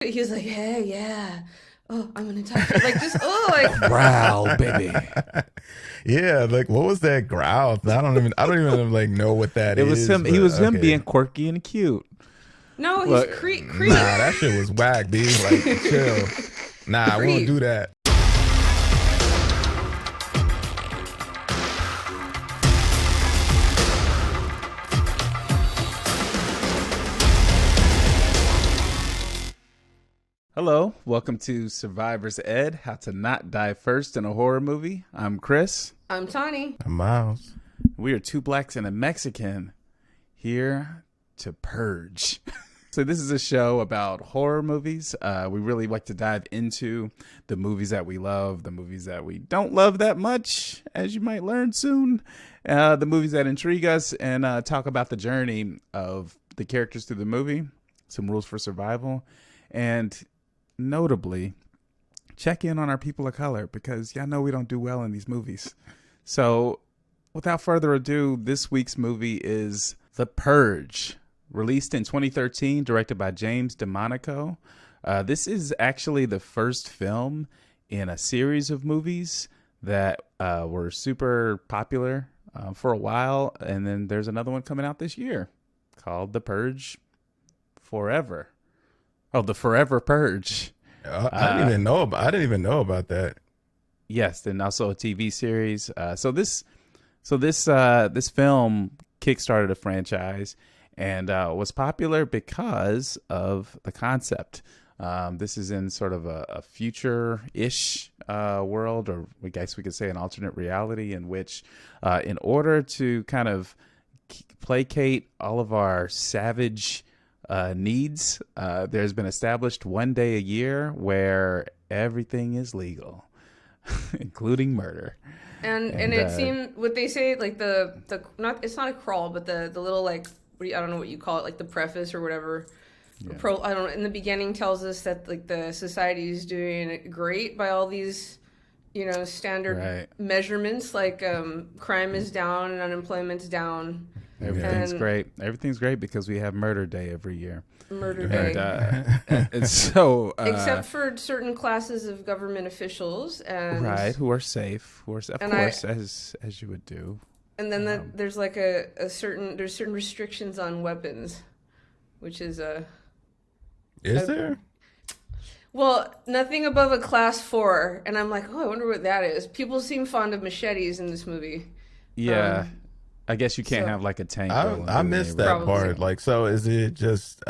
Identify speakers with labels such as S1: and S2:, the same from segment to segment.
S1: He's like, hey, yeah. Oh, I'm gonna touch it. Like just like
S2: Growl, baby.
S3: Yeah, like what was that growl? I don't even like know what that
S2: It
S3: is.
S2: was him. He
S3: but
S2: was him
S3: okay.
S2: being quirky and cute.
S1: no, he's
S2: Look,
S1: creep.
S3: Nah, that shit was whack, B. Like, chill. Nah, I won't
S1: Creep.
S3: do that.
S2: Hello, welcome to Survivor's Ed, How to Not Die First in a Horror Movie. I'm Chris.
S1: I'm Tawny.
S3: I'm Miles.
S2: We are two blacks and a Mexican here to purge. So this is a show about horror movies. We really like to dive into the movies that we love, the movies that we don't love that much, as you might learn soon, the movies that intrigue us, and talk about the journey of the characters through the movie, some rules for survival, and notably check in on our people of color, because y'all know we don't do well in these movies. So without further ado, this week's movie is The Purge, released in 2013, directed by James DeMonaco. This is actually the first film in a series of movies that were super popular for a while, and then there's another one coming out this year called The Purge Forever. Oh, The Forever Purge.
S3: I didn't even know about that.
S2: Yes, and also a TV series. So this film kickstarted a franchise and was popular because of the concept. This is in sort of a future-ish world, or I guess we could say an alternate reality, in which in order to kind of placate all of our savage needs, there's been established one day a year where everything is legal, including murder.
S1: And it seemed what they say, like the not, it's not a crawl, but the little, like, I don't know what you call it, like the preface or whatever.
S2: Yeah.
S1: I don't know, in the beginning tells us that like the society is doing great by all these, standard measurements, like crime is down and unemployment's down.
S2: Everything's great. Everything's great because we have Murder Day every year.
S1: Murder Day.
S2: And so
S1: except for certain classes of government officials, and
S2: who are safe, as you would do.
S1: And then there's like there's certain restrictions on weapons, which is
S3: Is there?
S1: Well, nothing above a class 4, and I'm like, oh, I wonder what that is. People seem fond of machetes in this movie.
S2: Yeah. I guess you can't have like a tank.
S3: I missed that part. Like, so is it just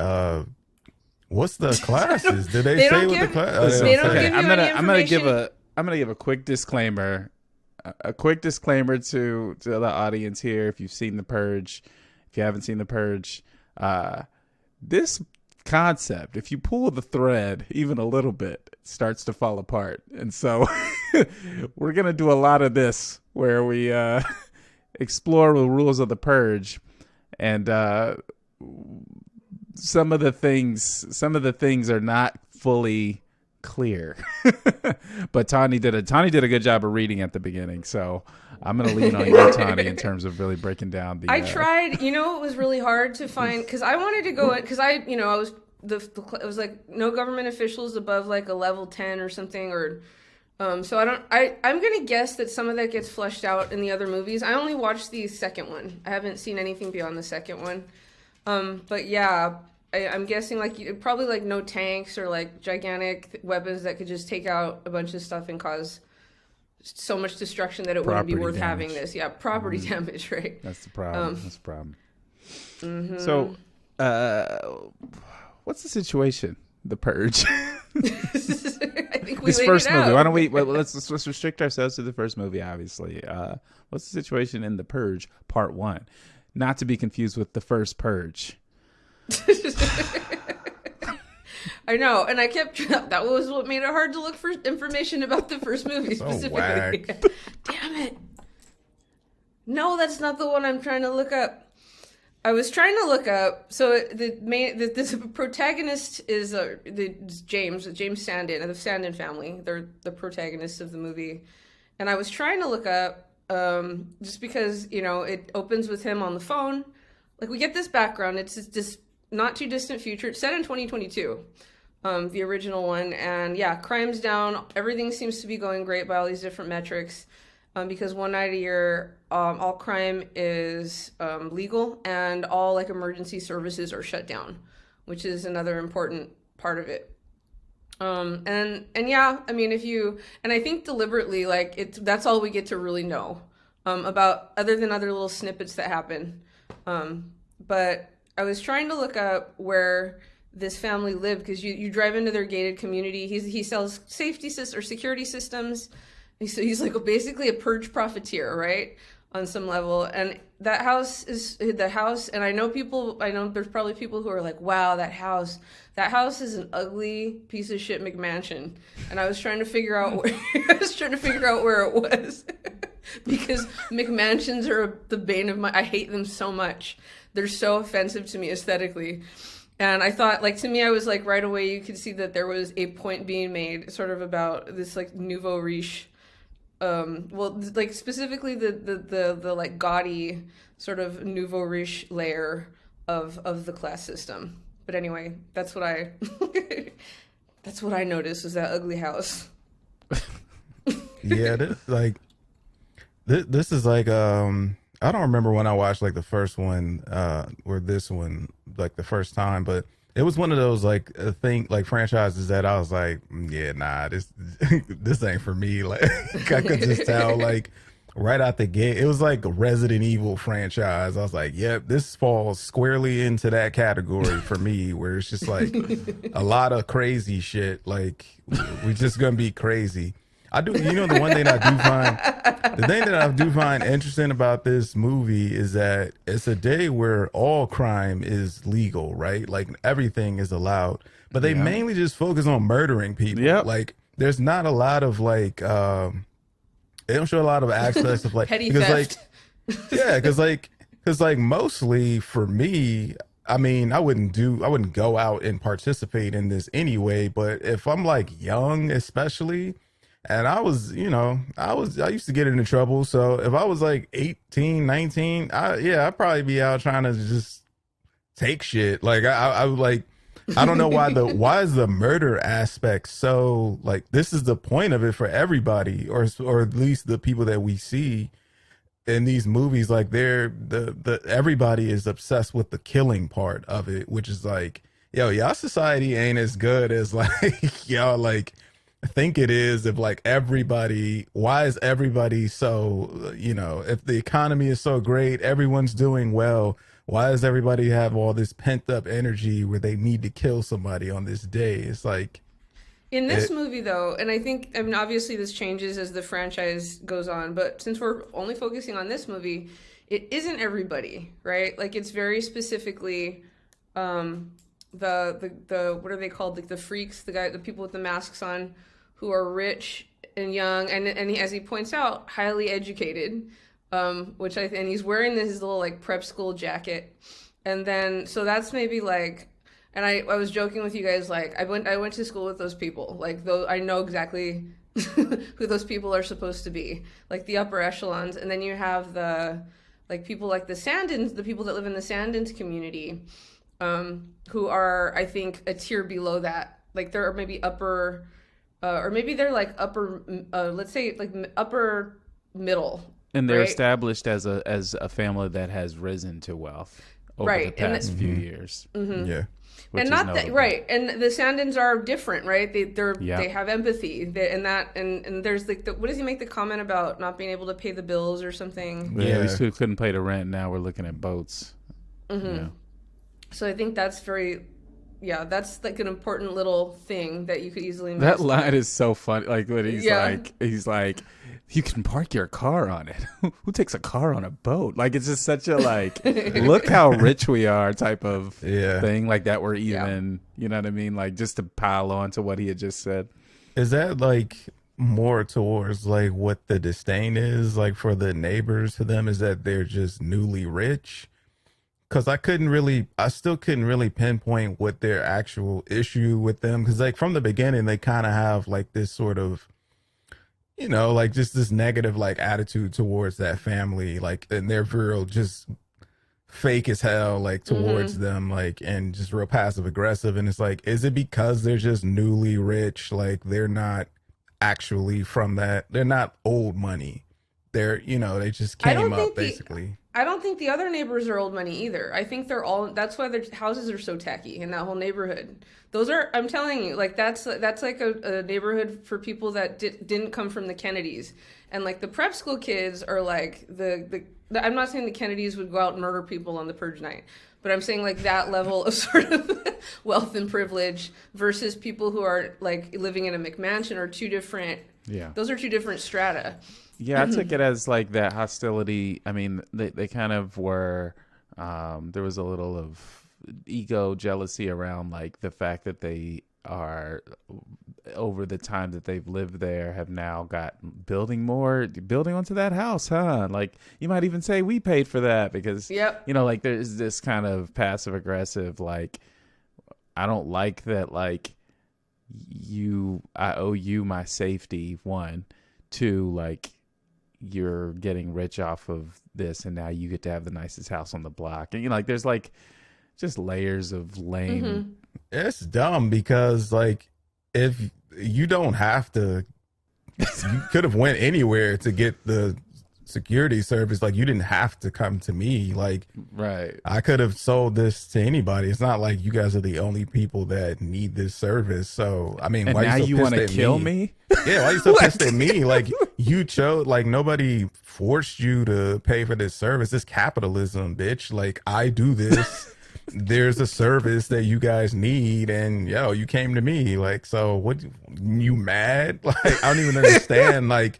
S3: what's the classes? Did they say what the class?
S1: They don't give you any information.
S2: I'm gonna give a quick disclaimer. A quick disclaimer to the audience here. If you've seen The Purge, if you haven't seen The Purge, this concept, if you pull the thread even a little bit, it starts to fall apart. And so we're gonna do a lot of this where we explore the rules of the Purge, and some of the things are not fully clear. But Tawny did a good job of reading at the beginning, so I'm gonna lean on you, Tawny, in terms of really breaking down the.
S1: I tried. It was really hard to find, because I wanted to go in, because I was it was like no government officials above like a level 10 or something, or. So I'm going to guess that some of that gets fleshed out in the other movies. I only watched the second one. I haven't seen anything beyond the second one. But yeah, I'm guessing like probably like no tanks or like gigantic weapons that could just take out a bunch of stuff and cause so much destruction that it wouldn't be worth having this. Yeah, property damage, right?
S2: That's the problem.
S1: Mm-hmm.
S2: So, what's the situation? The Purge.
S1: I think we
S2: this first movie.
S1: out.
S2: Why don't we? Let's restrict ourselves to the first movie. Obviously, what's the situation in The Purge Part 1? Not to be confused with The First Purge.
S1: I know, and that was what made it hard to look for information about the first movie specifically. Damn it! No, that's not the one I'm trying to look up. I was trying to look up. So the protagonist is James Sandin, of the Sandin family. They're the protagonists of the movie, and I was trying to look up just because it opens with him on the phone. Like, we get this background. It's this not too distant future. It's set in 2022. the original one. And yeah, crime's down. Everything seems to be going great by all these different metrics. Because one night a year, all crime is legal, and all like emergency services are shut down, which is another important part of it. And yeah, I mean, and I think deliberately, like that's all we get to really know, about, other than other little snippets that happen. But I was trying to look up where this family lived, because you drive into their gated community. He sells security systems. He's like basically a purge profiteer, right? On some level. And that house is the house. And I know there's probably people who are like, wow, that house is an ugly piece of shit McMansion. And I was trying to figure out where, it was. Because McMansions are the bane of I hate them so much. They're so offensive to me aesthetically. And I thought, like, to me, I was like, right away, you could see that there was a point being made sort of about this like nouveau riche, well, like specifically the like gaudy sort of nouveau riche layer of the class system. But anyway, that's what I noticed, was that ugly house.
S3: Yeah, this is like I don't remember when I watched like the first one or this one like the first time, but it was one of those like franchises that I was like, yeah, nah, this ain't for me. Like I could just tell like right out the gate. It was like a Resident Evil franchise. I was like, yep, this falls squarely into that category for me, where it's just like a lot of crazy shit. Like we're just gonna be crazy. I do, the one thing I do find interesting about this movie is that it's a day where all crime is legal, right? Like everything is allowed, but they mainly just focus on murdering people.
S2: Yep.
S3: Like there's not a lot of like, they don't show a lot of aspects of like,
S1: petty
S3: because
S1: theft.
S3: because mostly for me, I mean, I wouldn't go out and participate in this anyway, but if I'm like young, especially, and I was, I used to get into trouble. So if I was like 18, 19, I'd probably be out trying to just take shit. Like I would like, I don't know why is the murder aspect so like, this is the point of it for everybody, or at least the people that we see in these movies. Like everybody is obsessed with the killing part of it, which is like, yo, y'all society ain't as good as like y'all like think it is. If like why is everybody so, if the economy is so great, everyone's doing well, why does everybody have all this pent up energy where they need to kill somebody on this day? It's like
S1: in this movie though, and I mean obviously this changes as the franchise goes on, but since we're only focusing on this movie, it isn't everybody, right? Like it's very specifically the what are they called, like the freaks, the people with the masks on, who are rich and young, and as he points out, highly educated, and he's wearing his little like prep school jacket, and then so that's maybe like, and I was joking with you guys, like I went to school with those people, like those, I know exactly who those people are supposed to be, like the upper echelons, and then you have the like people like the Sandins, the people that live in the Sandins community, who are, I think, a tier below that, like they're maybe upper. Or maybe they're like upper, let's say like upper middle.
S2: And they're
S1: right?
S2: established as a family that has risen to wealth over the past few years.
S1: Mm-hmm.
S3: Yeah.
S1: And not that, right. And the Sandins are different, right? They have empathy, and there's like what does he make the comment about not being able to pay the bills or something?
S2: Yeah, we still couldn't pay the rent. Now we're looking at boats.
S1: Mm-hmm. Yeah. So I think that's that's like an important little thing that you could easily miss.
S2: That line is so funny. Like when he's like, you can park your car on it. Who takes a car on a boat? Like it's just such a like, look how rich we are type of thing. Like that we're even, you know what I mean? Like just to pile on to what he had just said.
S3: Is that like more towards like what the disdain is like for the neighbors to them? Is that they're just newly rich? Because I still couldn't really pinpoint what their actual issue with them. Because like from the beginning, they kind of have like this sort of, like just this negative like attitude towards that family. Like, and they're real just fake as hell, like towards them, like, and just real passive aggressive. And it's like, is it because they're just newly rich? Like, they're not actually from that, they're not old money. They're, they just
S1: I
S3: came
S1: don't
S3: up
S1: think the
S3: basically.
S1: I don't think the other neighbors are old money either. I think they're all. That's why their houses are so tacky in that whole neighborhood. Those are. I'm telling you, like that's like a neighborhood for people that didn't come from the Kennedys, and like the prep school kids are like the. I'm not saying the Kennedys would go out and murder people on the purge night, but I'm saying like that level of sort of wealth and privilege versus people who are like living in a McMansion are two different.
S2: Yeah.
S1: Those are two different strata.
S2: Yeah, I took it as like that hostility. I mean, they kind of were, there was a little of ego jealousy around like the fact that they are, over the time that they've lived there, have now got building onto that house, huh? Like you might even say we paid for that because,
S1: Yep.
S2: like there's this kind of passive aggressive, like, I don't like that, like I owe you my safety, one, two, like, you're getting rich off of this and now you get to have the nicest house on the block. And like there's like just layers of lame.
S3: It's dumb because like if you don't have to, you could have went anywhere to get the security service. Like you didn't have to come to me. Like,
S2: right,
S3: I could have sold this to anybody. It's not like you guys are the only people that need this service. So I mean,
S2: and
S3: why
S2: now
S3: you so
S2: you
S3: pissed
S2: want to
S3: at
S2: kill me?
S3: Yeah, why you so pissed at me? Like you chose, like nobody forced you to pay for this service. It's capitalism, bitch. Like I do this. There's a service that you guys need, and you came to me. Like, so what? You mad? Like I don't even understand. Like,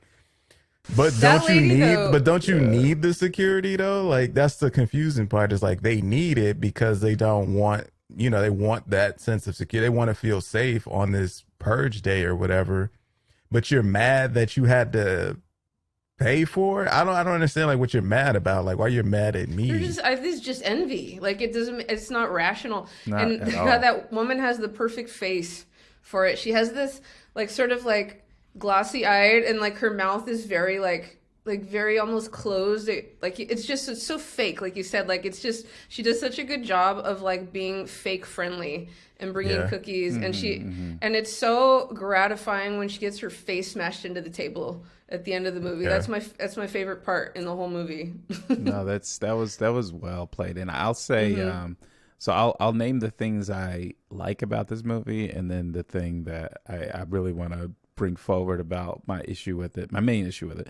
S3: but
S1: That
S3: don't you
S1: lady,
S3: need?
S1: though,
S3: But don't you need the security though? Like that's the confusing part. Is like they need it because they don't want. They want that sense of security. They want to feel safe on this purge day or whatever. But you're mad that you had to pay for it. I don't understand like what you're mad about. Like why you're mad at me.
S1: This is just envy. Like it's not rational.
S2: Not
S1: And
S2: at all.
S1: God, that woman has the perfect face for it. She has this like sort of like glossy eyed and like her mouth is very like very almost closed. It's so fake. Like you said, like it's just, she does such a good job of like being fake friendly and bringing cookies. And and it's so gratifying when she gets her face smashed into the table at the end of the movie.
S3: Yeah.
S1: That's my favorite part in the whole movie.
S2: No, that was well played. And I'll say, so I'll name the things I like about this movie, and then the thing that I really want to bring forward about my main issue with it.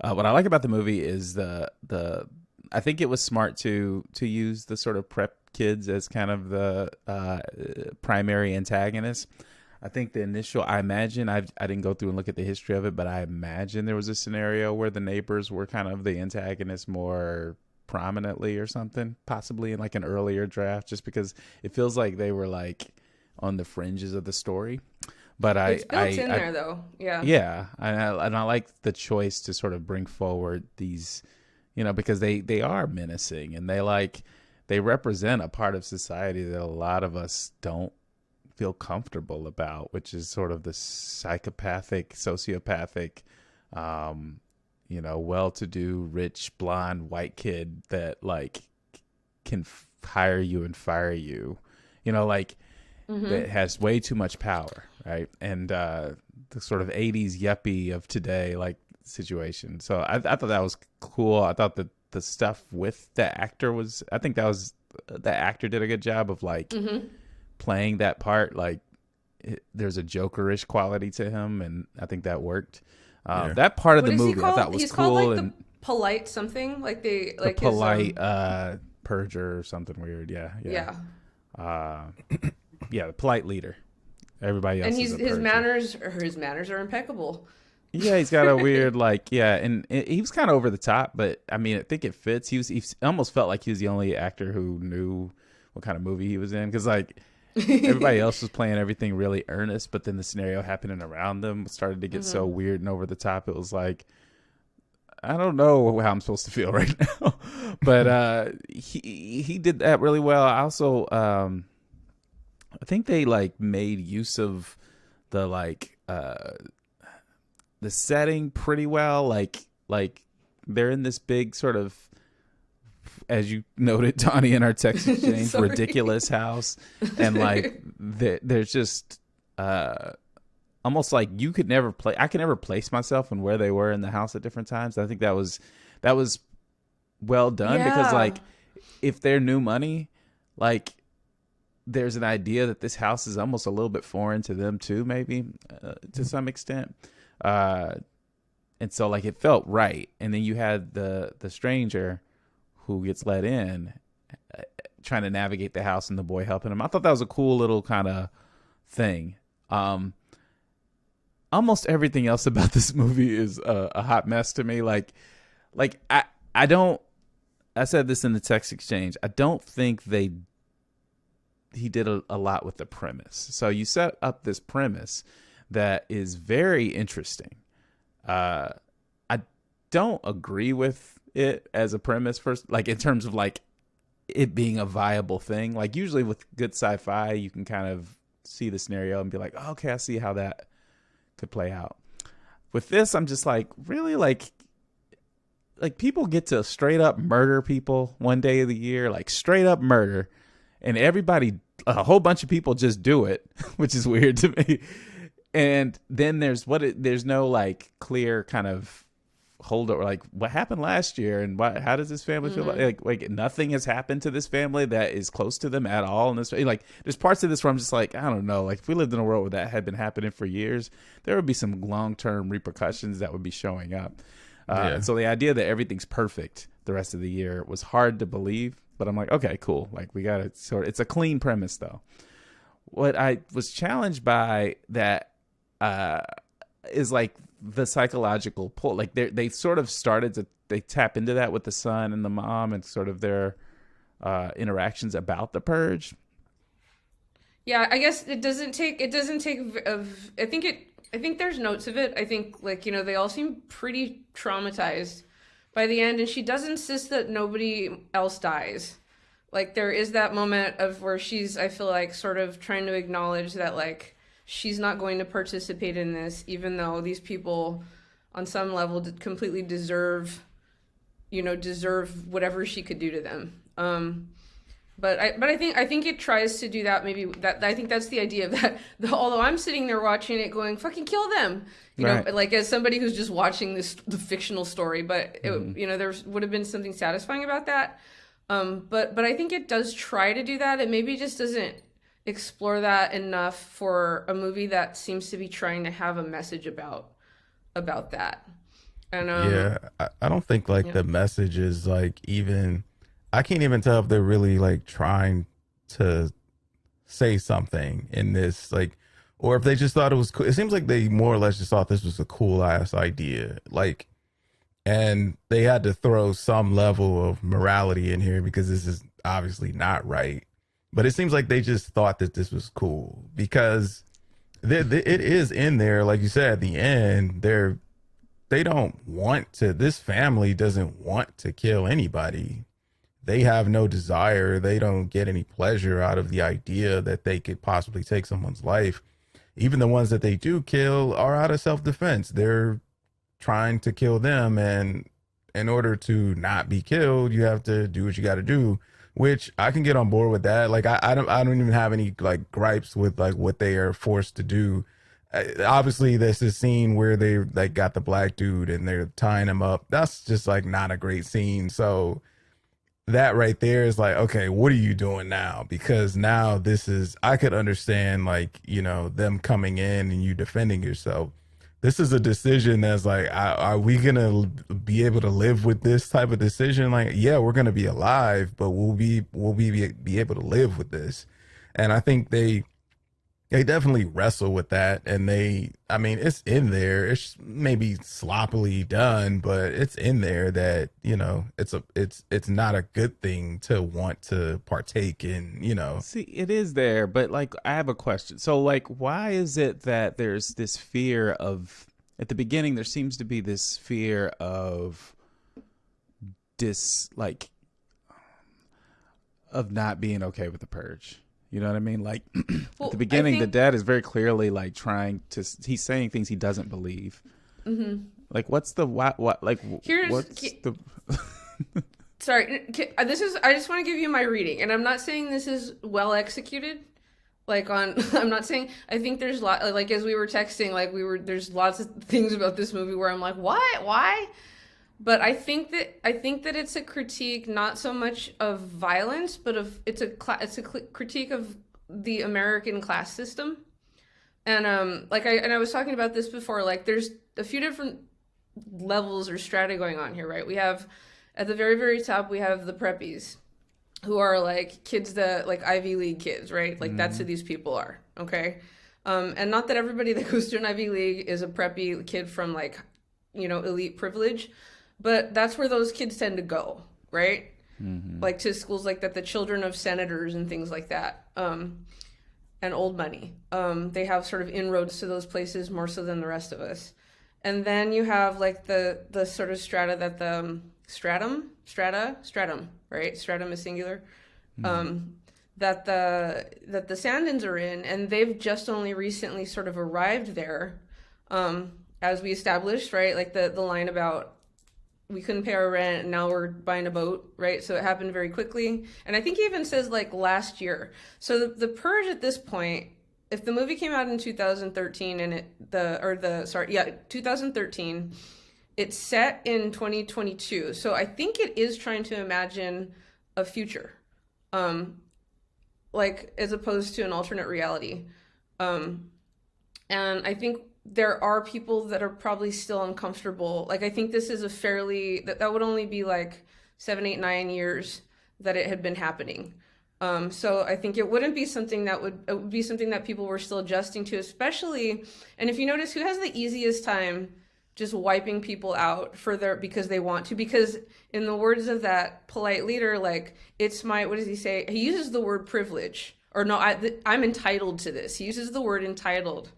S2: What I like about the movie is I think it was smart to use the sort of prep kids as kind of the primary antagonists. I think I imagine, I didn't go through and look at the history of it, but I imagine there was a scenario where the neighbors were kind of the antagonists more prominently or something, possibly in like an earlier draft, just because it feels like they were like on the fringes of the story. But
S1: It's built in there though. Yeah.
S2: Yeah. And I like the choice to sort of bring forward these, because they are menacing, and they represent a part of society that a lot of us don't feel comfortable about, which is sort of the psychopathic, sociopathic, well-to-do, rich, blonde, white kid that like can hire you and fire you, that has way too much power, right? And the sort of 80s yuppie of today, like, situation. So I thought that was cool. I thought that the stuff with the actor the actor did a good job of like playing that part. Like there's a Jokerish quality to him, and I think that worked. That part of
S1: What
S2: the
S1: is he
S2: movie I
S1: called?
S2: thought was
S1: He's
S2: cool.
S1: called like
S2: and
S1: the polite something, like they
S2: the
S1: like
S2: polite
S1: his,
S2: purger or something weird. Yeah.
S1: yeah.
S2: The polite leader. Everybody else
S1: And
S2: is a
S1: his
S2: purger.
S1: manners are impeccable.
S2: Yeah, he's got a weird and he was kind of over the top, but I mean, I think it fits. He almost felt like he was the only actor who knew what kind of movie he was in, because like everybody else was playing everything really earnest, but then the scenario happening around them started to get so weird and over the top. It was like, I don't know how I'm supposed to feel right now, but he did that really well. I also I think they like made use of the setting pretty well. Like they're in this big sort of as you noted, Tawny, in our text exchange,
S1: Sorry.
S2: ridiculous house. And like, there's just almost like I could never place myself and where they were in the house at different times. I think that was well done because like, if they're new money, like there's an idea that this house is almost a little bit foreign to them too, maybe to some extent. And so like it felt right. And then you had the stranger who gets let in trying to navigate the house and the boy helping him. I thought that was a cool little kind of thing. Almost everything else about this movie is a hot mess to me. Like I said this in the text exchange. I don't think he did a lot with the premise. So you set up this premise that is very interesting. I don't agree with it as a premise first, like in terms of like it being a viable thing. Like usually with good sci-fi, you can kind of see the scenario and be like, oh, okay, I see how that could play out. With this, I'm just like, really, like people get to straight up murder people one day of the year, like straight up murder, and a whole bunch of people just do it, which is weird to me. And then there's no like clear kind of hold or like what happened last year and how does this family feel like nothing has happened to this family that is close to them at all. And this, like, there's parts of this where I'm just like, I don't know, like if we lived in a world where that had been happening for years, there would be some long-term repercussions that would be showing up. And so the idea that everything's perfect the rest of the year was hard to believe, but I'm like, okay, cool. Like we got it. It's a clean premise though. What I was challenged by that is like the psychological pull. Like they sort of they tap into that with the son and the mom and sort of their interactions about the purge.
S1: Yeah, I guess it doesn't take I think there's notes of it. I think like, you know, they all seem pretty traumatized by the end, and she does insist that nobody else dies. Like there is that moment of where she's, I feel like, sort of trying to acknowledge that like she's not going to participate in this, even though these people on some level completely deserve whatever she could do to them. But I think it tries to do that. Maybe that, I think that's the idea of that. Although I'm sitting there watching it going, fucking kill them, you know, like as somebody who's just watching the fictional story, but it, you know, there would have been something satisfying about that. But I think it does try to do that. It maybe just doesn't explore that enough for a movie that seems to be trying to have a message about that. And
S3: I don't think like the message is like even, I can't even tell if they're really like trying to say something in this, like, or if they just thought it was cool. It seems like they more or less just thought this was a cool ass idea, like, and they had to throw some level of morality in here because this is obviously not right. But it seems like they just thought that this was cool because it is in there, like you said, at the end, they don't want to, this family doesn't want to kill anybody. They have no desire. They don't get any pleasure out of the idea that they could possibly take someone's life. Even the ones that they do kill are out of self-defense. They're trying to kill them. And in order to not be killed, you have to do what you got to do, which I can get on board with that. Like, I don't even have any like gripes with like what they are forced to do. Obviously there's this scene where they like got the black dude and they're tying him up. That's just like not a great scene. So that right there is like, okay, what are you doing now? Because now this is, I could understand like, you know, them coming in and you defending yourself. This is a decision that's like, are we going to be able to live with this type of decision? Like, yeah, we're going to be alive, but will we be able to live with this? And I think they definitely wrestle with that. And I mean, it's in there. It's maybe sloppily done, but it's in there that, you know, it's not a good thing to want to partake in, you know.
S2: See, it is there, but like, I have a question. So like, why is it that there's this fear of, at the beginning, there seems to be this fear of of not being okay with the purge? You know what I mean? Like at the beginning, the dad is very clearly like he's saying things he doesn't believe. Mm-hmm. Like, what's the what? Like, what's the?
S1: sorry, this is, I just want to give you my reading, and I'm not saying this is well executed. Like on, I'm not saying, I think there's like as we were texting, there's lots of things about this movie where I'm like, what, why? But I think that it's a critique not so much of violence, but it's a critique of the American class system. And I was talking about this before, like there's a few different levels or strata going on here, right? We have at the very, very top, we have the preppies, who are like kids that like Ivy League kids, right? Like that's who these people are, okay? And not that everybody that goes to an Ivy League is a preppy kid from like, elite privilege, but that's where those kids tend to go, right? Like to schools like that, the children of senators and things like that, and old money. They have sort of inroads to those places more so than the rest of us. And then you have like the sort of strata that the stratum, right? Stratum is singular. That the Sandins are in, and they've just only recently sort of arrived there, as we established, right? Like the line about we couldn't pay our rent and now we're buying a boat, right? So it happened very quickly. And I think he even says like last year. So the Purge at this point, if the movie came out in 2013 and 2013, it's set in 2022. So I think it is trying to imagine a future, like as opposed to an alternate reality. And I think there are people that are probably still uncomfortable. Like I think this is a fairly, that would only be like 7, 8, 9 years that it had been happening. So I think it wouldn't be something it would be something that people were still adjusting to, especially, and if you notice, who has the easiest time just wiping people out because they want to, because in the words of that polite leader, like it's my, what does he say? He uses the word privilege, or no, I'm entitled to this. He uses the word entitled.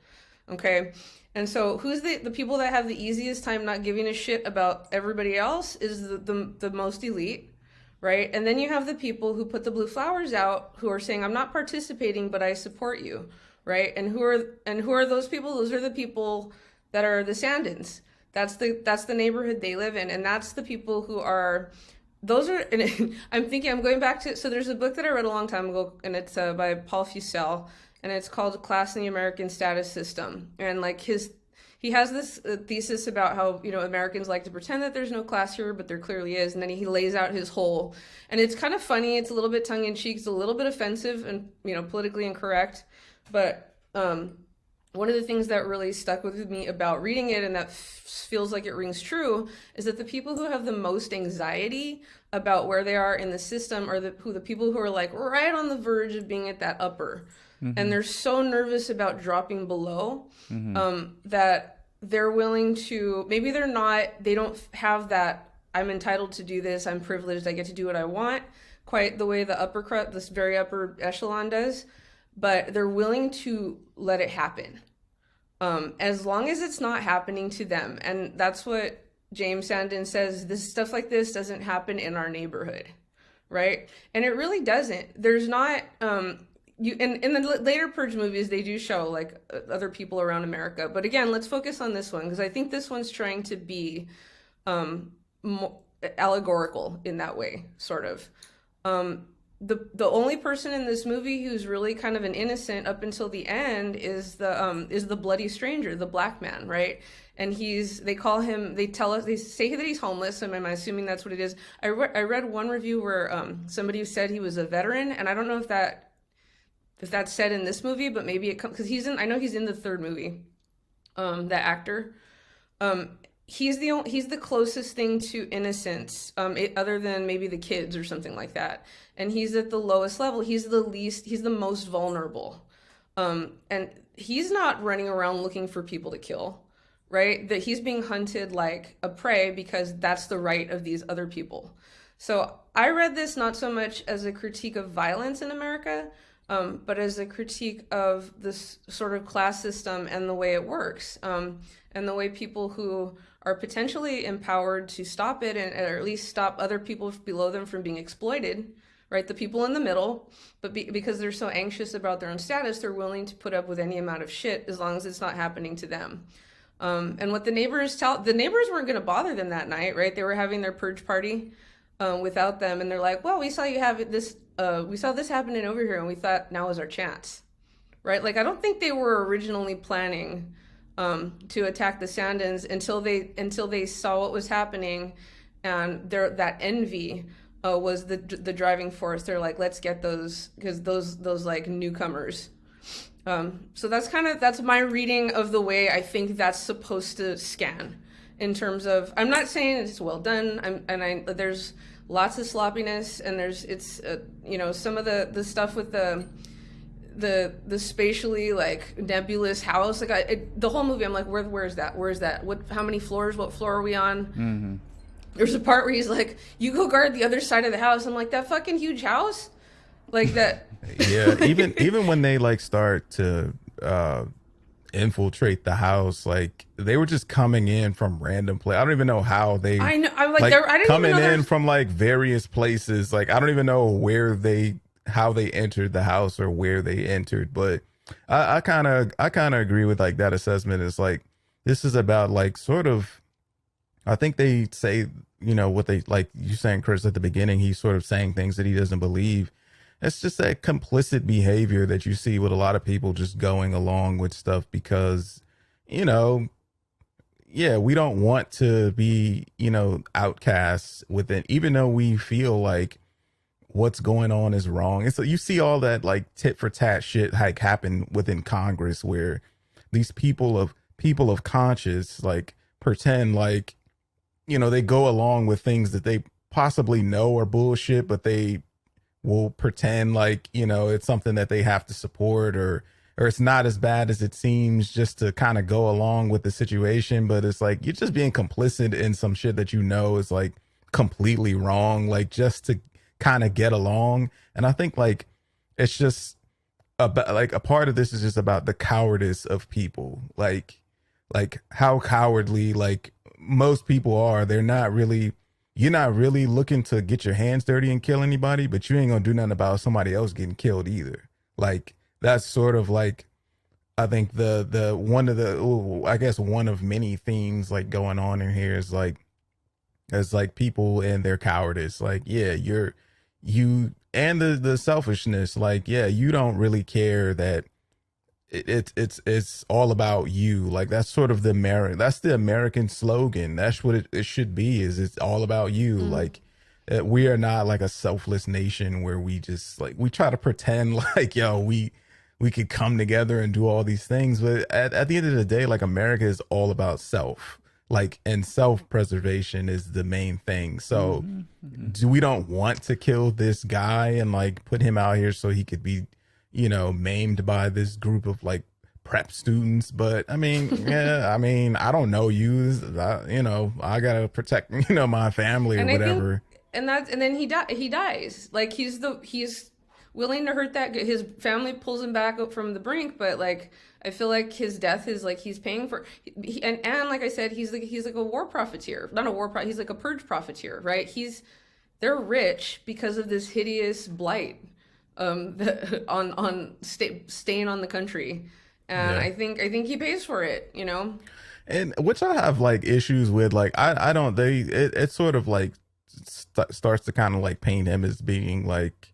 S1: Okay. And so who's the people that have the easiest time not giving a shit about everybody else is the most elite, right? And then you have the people who put the blue flowers out who are saying, I'm not participating, but I support you, right? And who are those people? Those are the people that are the Sandins. That's the neighborhood they live in, and that's the people who are. Those are. And I'm going back to. So there's a book that I read a long time ago, and it's by Paul Fussell, and it's called Class in the American Status System. And like he has this thesis about how, Americans like to pretend that there's no class here, but there clearly is. And then he lays out his whole, and it's kind of funny. It's a little bit tongue in cheek. It's a little bit offensive and, politically incorrect. But one of the things that really stuck with me about reading it, and that feels like it rings true, is that the people who have the most anxiety about where they are in the system are the people who are like right on the verge of being at that upper. And they're so nervous about dropping below, that they're willing to, maybe they don't have that, I'm entitled to do this, I'm privileged, I get to do what I want, quite the way the upper crust, this very upper echelon does, but they're willing to let it happen, as long as it's not happening to them. And that's what James Sandin says, this stuff like this doesn't happen in our neighborhood, right? And it really doesn't. There's not, in the later Purge movies, they do show like other people around America. But again, let's focus on this one, because I think this one's trying to be allegorical in that way, sort of. The only person in this movie who's really kind of an innocent up until the end is the bloody stranger, the black man, right? And they say that he's homeless, and I'm assuming that's what it is. I read one review where somebody said he was a veteran, and I don't know if that's said in this movie, but maybe it comes, because I know he's in the third movie, that actor. He's the closest thing to innocence, other than maybe the kids or something like that. And he's at the lowest level. He's the most vulnerable. And he's not running around looking for people to kill, right? That he's being hunted like a prey because that's the right of these other people. So I read this not so much as a critique of violence in America, but as a critique of this sort of class system and the way it works, and the way people who are potentially empowered to stop it, or at least stop other people below them from being exploited, right? The people in the middle, but because they're so anxious about their own status, they're willing to put up with any amount of shit as long as it's not happening to them. And what the neighbors weren't going to bother them that night, right? They were having their purge party. without them, and they're like, well, we saw you have this, we saw this happening over here, and we thought now was our chance, right? Like I don't think they were originally planning to attack the Sandins until they saw what was happening, and that envy was the driving force. They're like, let's get those, because those like newcomers. So that's my reading of the way I think that's supposed to scan. In terms of, I'm not saying it's well done. There's lots of sloppiness, and some of the stuff with the spatially like nebulous house. Like the whole movie, I'm like, where is that? Where is that? How many floors? What floor are we on? Mm-hmm. There's a part where he's like, you go guard the other side of the house. I'm like, that fucking huge house? Like that.
S3: Yeah, even when they like start to infiltrate the house, like they were just coming in from random place. I don't even know how they.
S1: I know. I'm like, I didn't
S3: coming
S1: even know
S3: in from like various places. Like I don't even know how they entered the house or where they entered. But I kind of agree with like that assessment. Is like this is about like sort of. I think they say, what they like you saying, Chris, at the beginning, he's sort of saying things that he doesn't believe. It's just that complicit behavior that you see with a lot of people just going along with stuff because, we don't want to be, outcasts within, even though we feel like what's going on is wrong. And so you see all that like tit for tat shit like happen within Congress where these people of conscience like pretend like, they go along with things that they possibly know are bullshit, but they will pretend like, it's something that they have to support or it's not as bad as it seems just to kind of go along with the situation. But it's like, you're just being complicit in some shit that is like completely wrong, like just to kind of get along. And I think like, it's just about like a part of this is just about the cowardice of people. Like how cowardly, like most people are. You're not really looking to get your hands dirty and kill anybody, but you ain't gonna do nothing about somebody else getting killed either. Like that's sort of like, I think the one of the, I guess one of many themes like going on in here is like people and their cowardice. Like, yeah, you and the selfishness. Like, yeah, you don't really care that it's all about you. Like that's sort of the American slogan. That's what it should be, is it's all about you. Mm-hmm. Like we are not like a selfless nation where we just like, we try to pretend like, we could come together and do all these things. But at the end of the day, like America is all about self, like, and self-preservation is the main thing. So we don't want to kill this guy and like put him out here so he could be, maimed by this group of like prep students. But I mean, yeah, I mean, I don't know you, I gotta protect, my family or whatever.
S1: And then he dies. Like he's willing to hurt that. His family pulls him back up from the brink, but like, I feel like his death is like, he's paying for, and like I said, he's like a war profiteer, not a war pro. He's like a purge profiteer, right? They're rich because of this hideous blight. On staying on the country, and yeah. I think he pays for it,
S3: and which I have like issues with. Like I don't, it sort of like starts to kind of like paint him as being like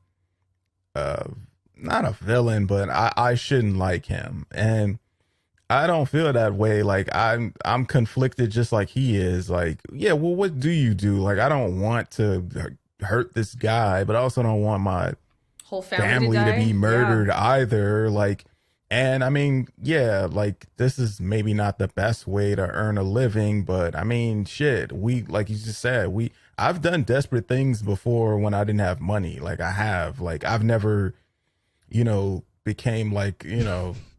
S3: not a villain, but I shouldn't like him, and I don't feel that way. Like I'm conflicted just like he is. Like, yeah, well, what do you do? Like, I don't want to hurt this guy, but I also don't want my
S1: whole family
S3: to be murdered either. Like, and I mean, yeah, like this is maybe not the best way to earn a living, but I mean, shit, like you just said, I've done desperate things before when I didn't have money. Like I've never, became like,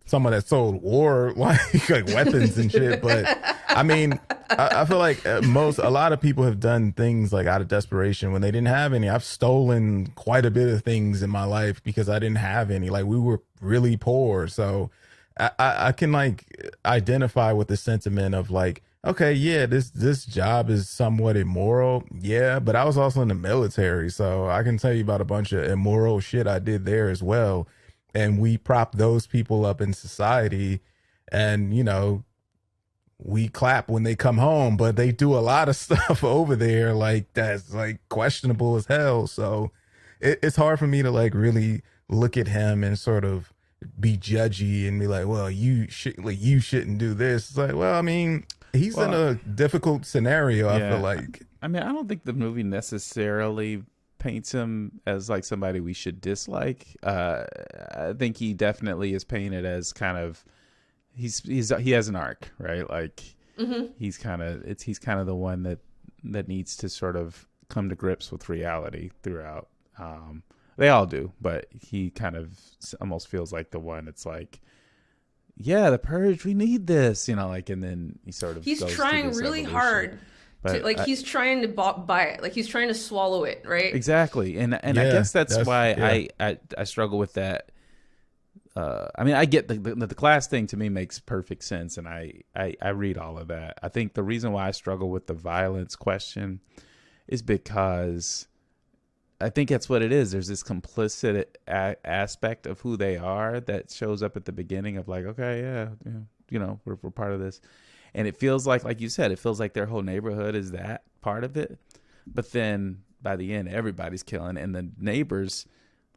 S3: someone that sold war like weapons and shit. But I mean, I feel like a lot of people have done things like out of desperation when they didn't have any. I've stolen quite a bit of things in my life because I didn't have any. Like we were really poor. So I can like identify with the sentiment of like, okay, yeah, this job is somewhat immoral. Yeah, but I was also in the military. So I can tell you about a bunch of immoral shit I did there as well. And we prop those people up in society, and we clap when they come home, but they do a lot of stuff over there like that's like questionable as hell. So it's hard for me to like really look at him and sort of be judgy and be like, well, you shouldn't do this. It's like, well, I mean, he's in a difficult scenario. I feel like.
S2: I mean, I don't think the movie necessarily paints him as like somebody we should dislike. I think he definitely is painted as kind of he has an arc, right? Like he's kind of the one that needs to sort of come to grips with reality throughout. They all do, but he kind of almost feels like the one. It's like, yeah, the Purge, we need this, like, and then he sort of
S1: he's
S2: goes
S1: trying really hard.
S2: But
S1: he's trying to buy it, like he's trying to swallow it, right?
S2: Exactly, and I guess that's why I struggle with that. I mean, I get the class thing. To me makes perfect sense, and I read all of that. I think the reason why I struggle with the violence question is because I think that's what it is. There's this complicit aspect of who they are that shows up at the beginning of like, okay, yeah, we're part of this. And it feels like you said, it feels like their whole neighborhood is that part of it. But then by the end, everybody's killing. And the neighbors,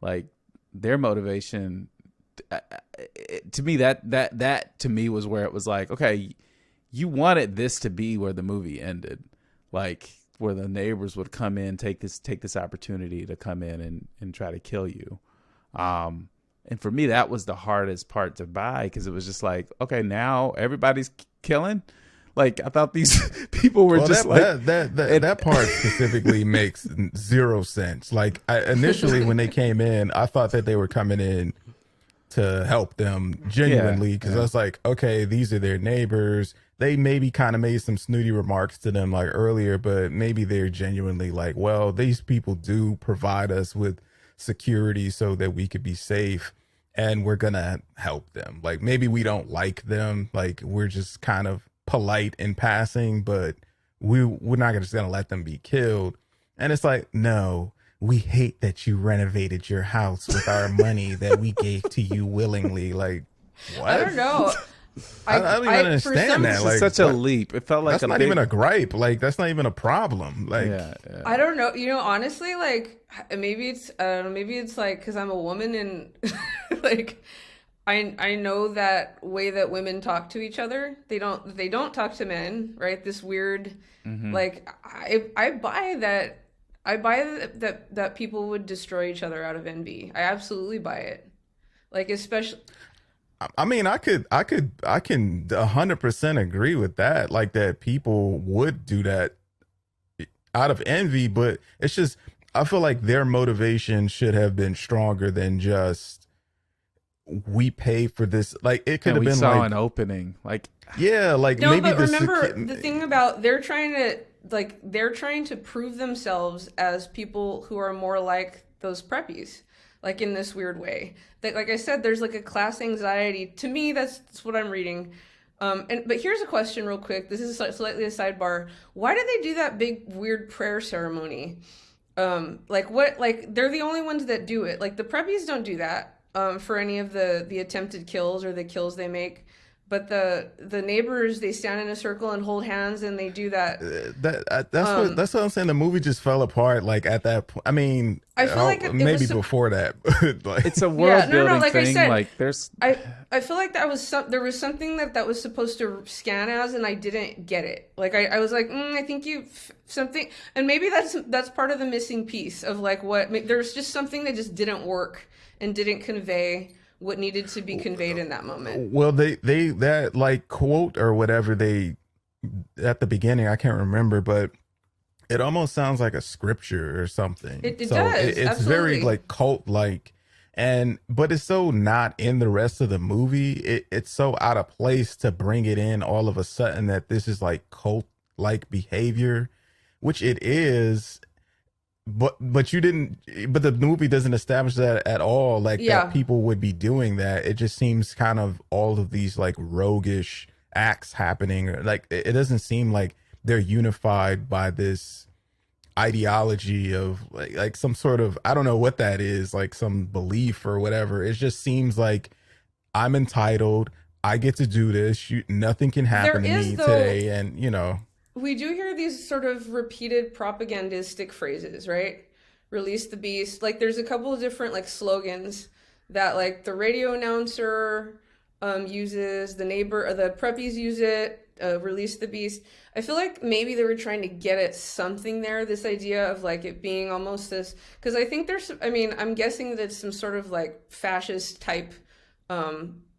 S2: like their motivation, to me, that to me was where it was like, okay, you wanted this to be where the movie ended. Like where the neighbors would come in, take this opportunity to come in and try to kill you. And for me, that was the hardest part to buy, because it was just like, okay, now everybody's killing. Like I thought these people were
S3: that part specifically makes zero sense. Like initially when they came in, I thought that they were coming in to help them genuinely, because I was like, okay, these are their neighbors. They maybe kind of made some snooty remarks to them like earlier, but maybe they're genuinely like, well, these people do provide us with security so that we could be safe, and we're gonna help them. Like maybe we don't like them, like we're just kind of polite in passing, but we're not just gonna let them be killed. And it's like, no, we hate that you renovated your house with our money that we gave to you willingly. Like, what?
S1: I don't know.
S3: I don't even understand that. Like,
S2: such a leap. It felt like
S3: that's not even a gripe. Like, that's not even a problem. Like,
S1: I don't know. Honestly, like maybe it's like because I'm a woman and like I know that way that women talk to each other. They don't talk to men, right? This weird, like I buy that. I buy that people would destroy each other out of envy. I absolutely buy it. Like especially.
S3: I mean, I can 100% agree with that. Like that people would do that out of envy, but it's just, I feel like their motivation should have been stronger than just, we pay for this. Like it could have been
S2: saw
S3: like
S2: an opening. Like,
S3: yeah, like
S1: no,
S3: maybe
S1: but remember the thing about they're trying to prove themselves as people who are more like those preppies. Like in this weird way that, like I said, there's like a class anxiety. To me, that's what I'm reading. But here's a question real quick. This is slightly a sidebar. Why did they do that big weird prayer ceremony? Like what, like they're the only ones that do it. Like the preppies don't do that, for any of the attempted kills or the kills they make. But the neighbors, they stand in a circle and hold hands, and they do that.
S3: That's what I'm saying. The movie just fell apart. Like at that point, I mean,
S1: I feel like
S3: maybe before that. Like,
S2: it's a world building
S1: like
S2: thing.
S1: I said,
S2: like there's,
S1: I feel like there was something that was supposed to scan as, and I didn't get it. Like I was like, I think something, and maybe that's part of the missing piece of like what there's just something that just didn't work and didn't convey what needed to be conveyed in that moment.
S3: Well, they that like quote or whatever they at the beginning, I can't remember, but it almost sounds like a scripture or something.
S1: It does. It's absolutely.
S3: Very like cult like, but it's so not in the rest of the movie. It's so out of place to bring it in all of a sudden that this is like cult like behavior, which it is. But the movie doesn't establish that at all, like that people would be doing that. It just seems kind of all of these like roguish acts happening. Like it doesn't seem like they're unified by this ideology of like some sort of, I don't know what that is, like some belief or whatever. It just seems like I'm entitled, I get to do this. Nothing can happen to
S1: There is,
S3: me
S1: though,
S3: today. And, you know,
S1: we do hear these sort of repeated propagandistic phrases, right? Release the beast. Like there's a couple of different like slogans that like the radio announcer uses, the neighbor or the preppies use it, release the beast. I feel like maybe they were trying to get at something there, this idea of like it being almost this, because I think there's, I mean, I'm guessing that it's some sort of like fascist type,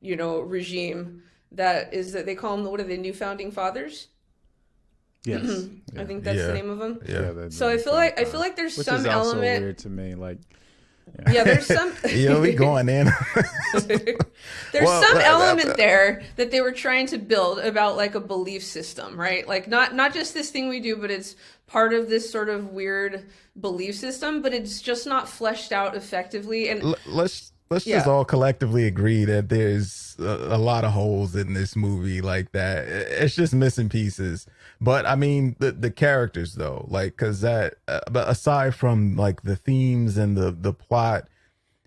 S1: you know, regime that is, that they call them, what are they, new founding fathers?
S2: Yes.
S1: I think that's the name of them.
S3: Yeah.
S1: So I feel like there's
S2: which
S1: some
S2: is also
S1: element
S2: weird to me. Like,
S1: yeah, there's some
S3: Yeah, we going in.
S1: there's some element there that they were trying to build about like a belief system, right? Like not just this thing we do, but it's part of this sort of weird belief system, but it's just not fleshed out effectively. And
S3: let's just all collectively agree that there's a lot of holes in this movie, like that. It's just missing pieces. But I mean, the characters though, like, cause that, but aside from like the themes and the plot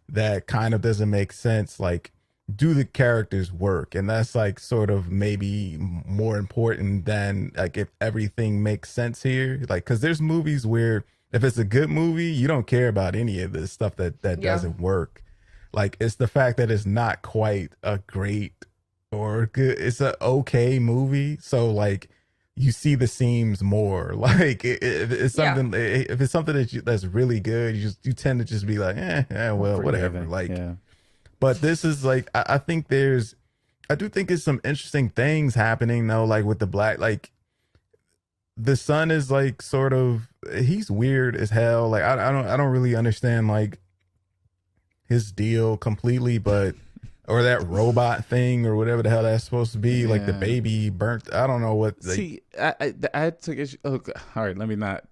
S3: that kind of doesn't make sense, like, do the characters work? And that's like sort of maybe more important than like if everything makes sense here. Like, cause there's movies where if it's a good movie, you don't care about any of this stuff that doesn't work. Like, it's the fact that it's not quite a great or good, it's an okay movie. So like, you see the seams more. Like if it's something, if it's something that's really good, you tend to just be like, well, whatever. Like, but this is like, I think I do think it's some interesting things happening though. Like with the black, like the son is like sort of, he's weird as hell. Like I don't really understand like his deal completely, but or that robot thing or whatever the hell that's supposed to be, like the baby burnt. I don't know what. Like,
S2: see, I took issue. Oh, all right, let me not.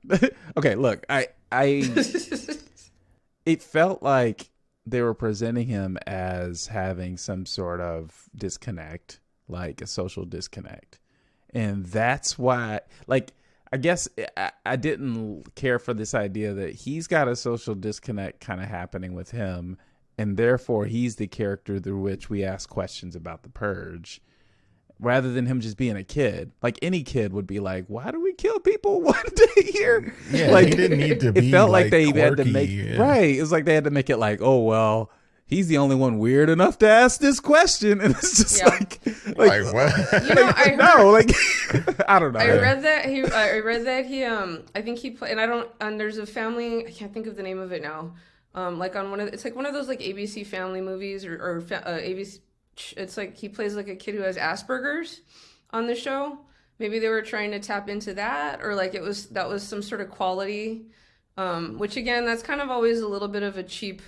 S2: Okay, look, I it felt like they were presenting him as having some sort of disconnect, like a social disconnect, and that's why, like, I guess I didn't care for this idea that he's got a social disconnect kind of happening with him. And therefore, he's the character through which we ask questions about the Purge, rather than him just being a kid. Like any kid would be like, "Why do we kill people one day here?"
S3: Yeah,
S2: like
S3: he didn't need to be.
S2: It felt like they
S3: quirky,
S2: had to make right. It was like they had to make it like, "Oh well, he's the only one weird enough to ask this question,and it's just like
S3: what?
S1: You know, I heard,
S2: like I don't know.
S1: I read that he I think he played, and I don't, and there's a family, I can't think of the name of it now, like on it's like one of those like ABC family movies or ABC, it's like he plays like a kid who has Asperger's on the show. Maybe they were trying to tap into that, or like that was some sort of quality, which again, that's kind of always a little bit of a cheap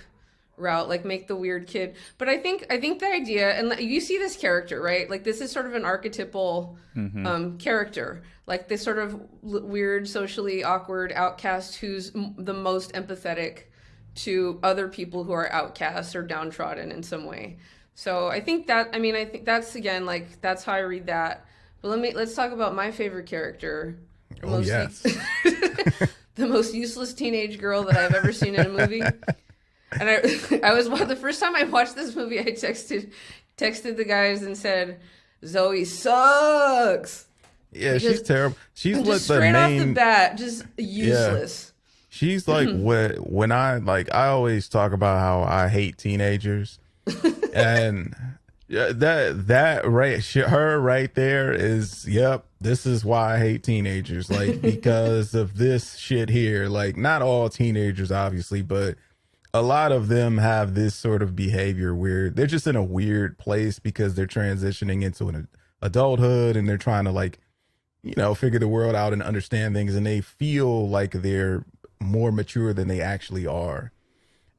S1: route, like make the weird kid. But I think the idea, and you see this character, right? Like this is sort of an archetypal character, like this sort of weird, socially awkward outcast who's the most empathetic to other people who are outcasts or downtrodden in some way. So I think that's again, like that's how I read that. But let's talk about my favorite character. The most useless teenage girl that I've ever seen in a movie. And I was the first time I watched this movie, I texted the guys and said, "Zoe sucks."
S3: Yeah, she's terrible. She's
S1: just straight off the bat, just useless.
S3: Yeah. She's like when I always talk about how I hate teenagers, and that right, her right there is, yep, this is why I hate teenagers, like because of this shit here. Like not all teenagers, obviously, but a lot of them have this sort of behavior where they're just in a weird place because they're transitioning into an adulthood and they're trying to like, figure the world out and understand things, and they feel like they're more mature than they actually are.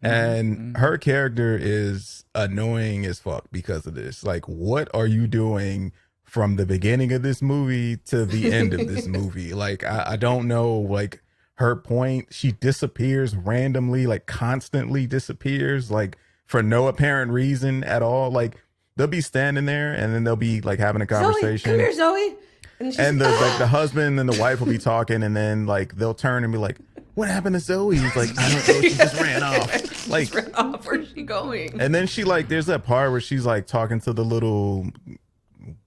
S3: And her character is annoying as fuck because of this. Like, what are you doing from the beginning of this movie to the end of this movie? Like, I don't know, like her point. She disappears randomly, like constantly disappears, like for no apparent reason at all. Like they'll be standing there and then they'll be like having a conversation.
S1: Zoe, come here, Zoe.
S3: And the husband and the wife will be talking, and then like they'll turn and be like, "What happened to Zoe?" He's like, "I don't know, she just ran off." Like,
S1: ran off. Where's she going?
S3: And then she like, there's that part where she's like talking to the little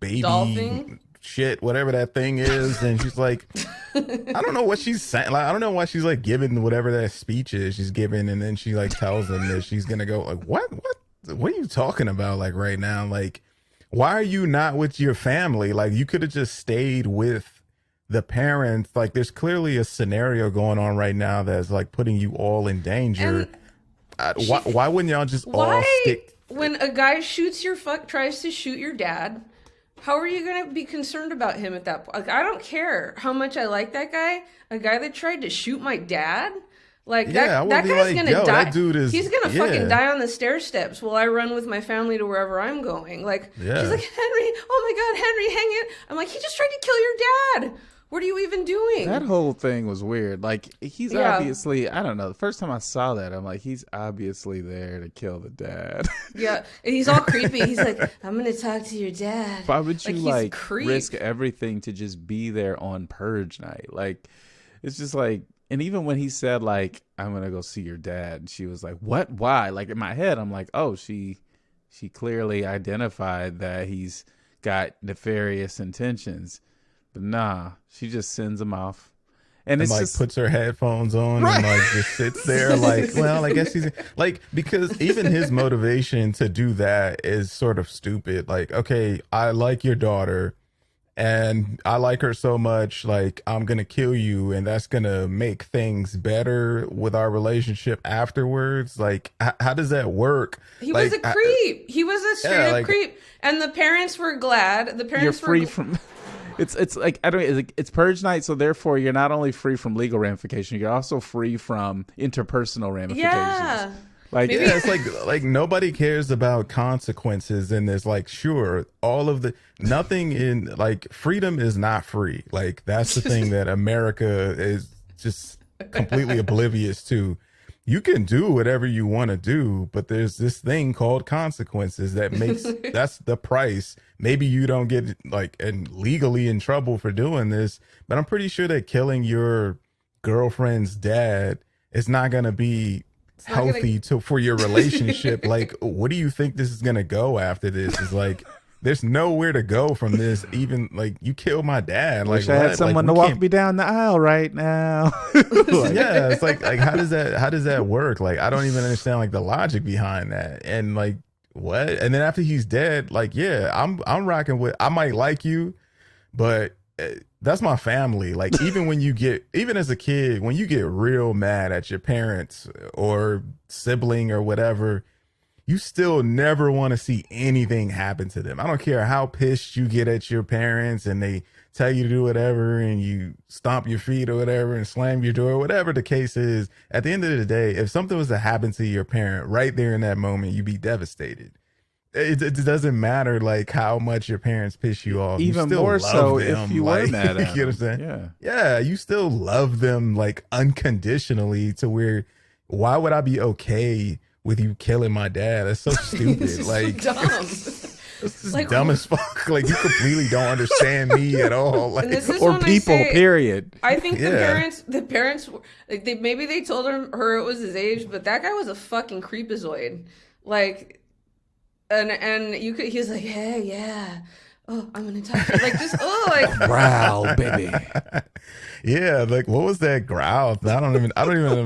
S3: baby
S1: Dolphin?
S3: shit, whatever that thing is, and she's like, I don't know what she's saying. Like, I don't know why she's like giving whatever that speech is she's giving, and then she like tells him that she's gonna go. Like, what are you talking about? Like right now, like, why are you not with your family? Like, you could have just stayed with the parents. Like, there's clearly a scenario going on right now that's like putting you all in danger. Why wouldn't y'all just all stick?
S1: When a guy tries to shoot your dad, how are you going to be concerned about him at that point? Like, I don't care how much I like that guy. A guy that tried to shoot my dad, like that guy's like, gonna die.
S3: That dude is,
S1: he's gonna fucking die on the stair steps while I run with my family to wherever I'm going. Like, she's like, Henry, oh my God, Henry, hang it. I'm like, he just tried to kill your dad. What are you even doing?
S2: That whole thing was weird. Like, he's obviously, I don't know. The first time I saw that, I'm like, he's obviously there to kill the dad.
S1: Yeah, and he's all creepy. He's like, I'm gonna talk to your dad.
S2: Why would you risk everything to just be there on Purge night? Like, it's just like, and even when he said like, I'm gonna go see your dad, she was like, what? Why? Like, in my head, I'm like, oh, she clearly identified that he's got nefarious intentions. But nah, she just sends him off. And it's
S3: like
S2: just
S3: puts her headphones on and like just sits there like, well, I guess he's like, because even his motivation to do that is sort of stupid. Like, okay, I like your daughter and I like her so much, like I'm gonna kill you and that's gonna make things better with our relationship afterwards. Like, how does that work?
S1: He was a creep. He was a straight up creep. And the parents were glad. The parents
S2: were free from It's like, I don't, it's Purge night, so therefore you're not only free from legal ramifications, you're also free from interpersonal ramifications.
S1: Yeah.
S3: Like, yeah, it's like nobody cares about consequences in this. Like, sure, nothing in, like, freedom is not free. Like, that's the thing that America is just completely oblivious to. You can do whatever you want to do, but there's this thing called consequences that makes, that's the price. Maybe you don't get like and legally in trouble for doing this, but I'm pretty sure that killing your girlfriend's dad is not going to be healthy for your relationship. Like, what do you think this is going to go after this? Is like, there's nowhere to go from this. Even like, you killed my dad. Like,
S2: wish I had someone to walk me down the aisle right now.
S3: Yeah, it's like how does that work? Like, I don't even understand like the logic behind that. And like, what? And then after he's dead, like, yeah, I'm rocking with. I might like you, but that's my family. Like, even as a kid, when you get real mad at your parents or sibling or whatever, you still never want to see anything happen to them. I don't care how pissed you get at your parents and they tell you to do whatever and you stomp your feet or whatever and slam your door, whatever the case is. At the end of the day, if something was to happen to your parent right there in that moment, you'd be devastated. It doesn't matter like how much your parents piss you off.
S2: Even
S3: you still
S2: more
S3: love
S2: so
S3: them.
S2: if you were mad at them.
S3: You know what I'm saying? Yeah, you still love them like unconditionally to where, why would I be okay with you killing my dad? That's so stupid.
S1: It's
S3: like,
S1: so dumb.
S3: It's just like, dumb as fuck. Like, you completely don't understand me at all. Like,
S2: or people, period.
S1: I think the parents, like, maybe they told her it was his age, but that guy was a fucking creepazoid. Like, and you could, he's like, hey, yeah. Oh, I'm gonna touch it. Like, just, like,
S2: growl, baby.
S3: Yeah, like, what was that growl? I don't even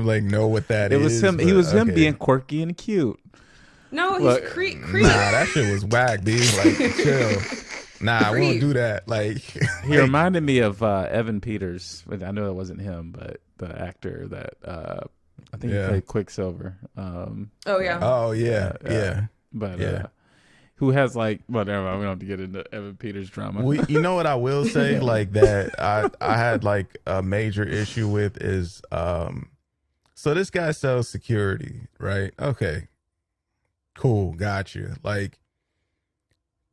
S3: like know what that is.
S2: It was him. He was him being quirky and cute.
S1: No, he's creep.
S3: Nah, that shit was whack, dude. Like, chill. Nah, I won't do that. Like,
S2: he reminded me of Evan Peters. I know it wasn't him, but the actor that I think he played Quicksilver.
S1: Oh
S3: yeah.
S2: But who has like whatever? We don't have to get into Evan Peters drama.
S3: You know what I will say, like, that I had like a major issue with is so this guy sells security, right? Okay, cool, got you. Like,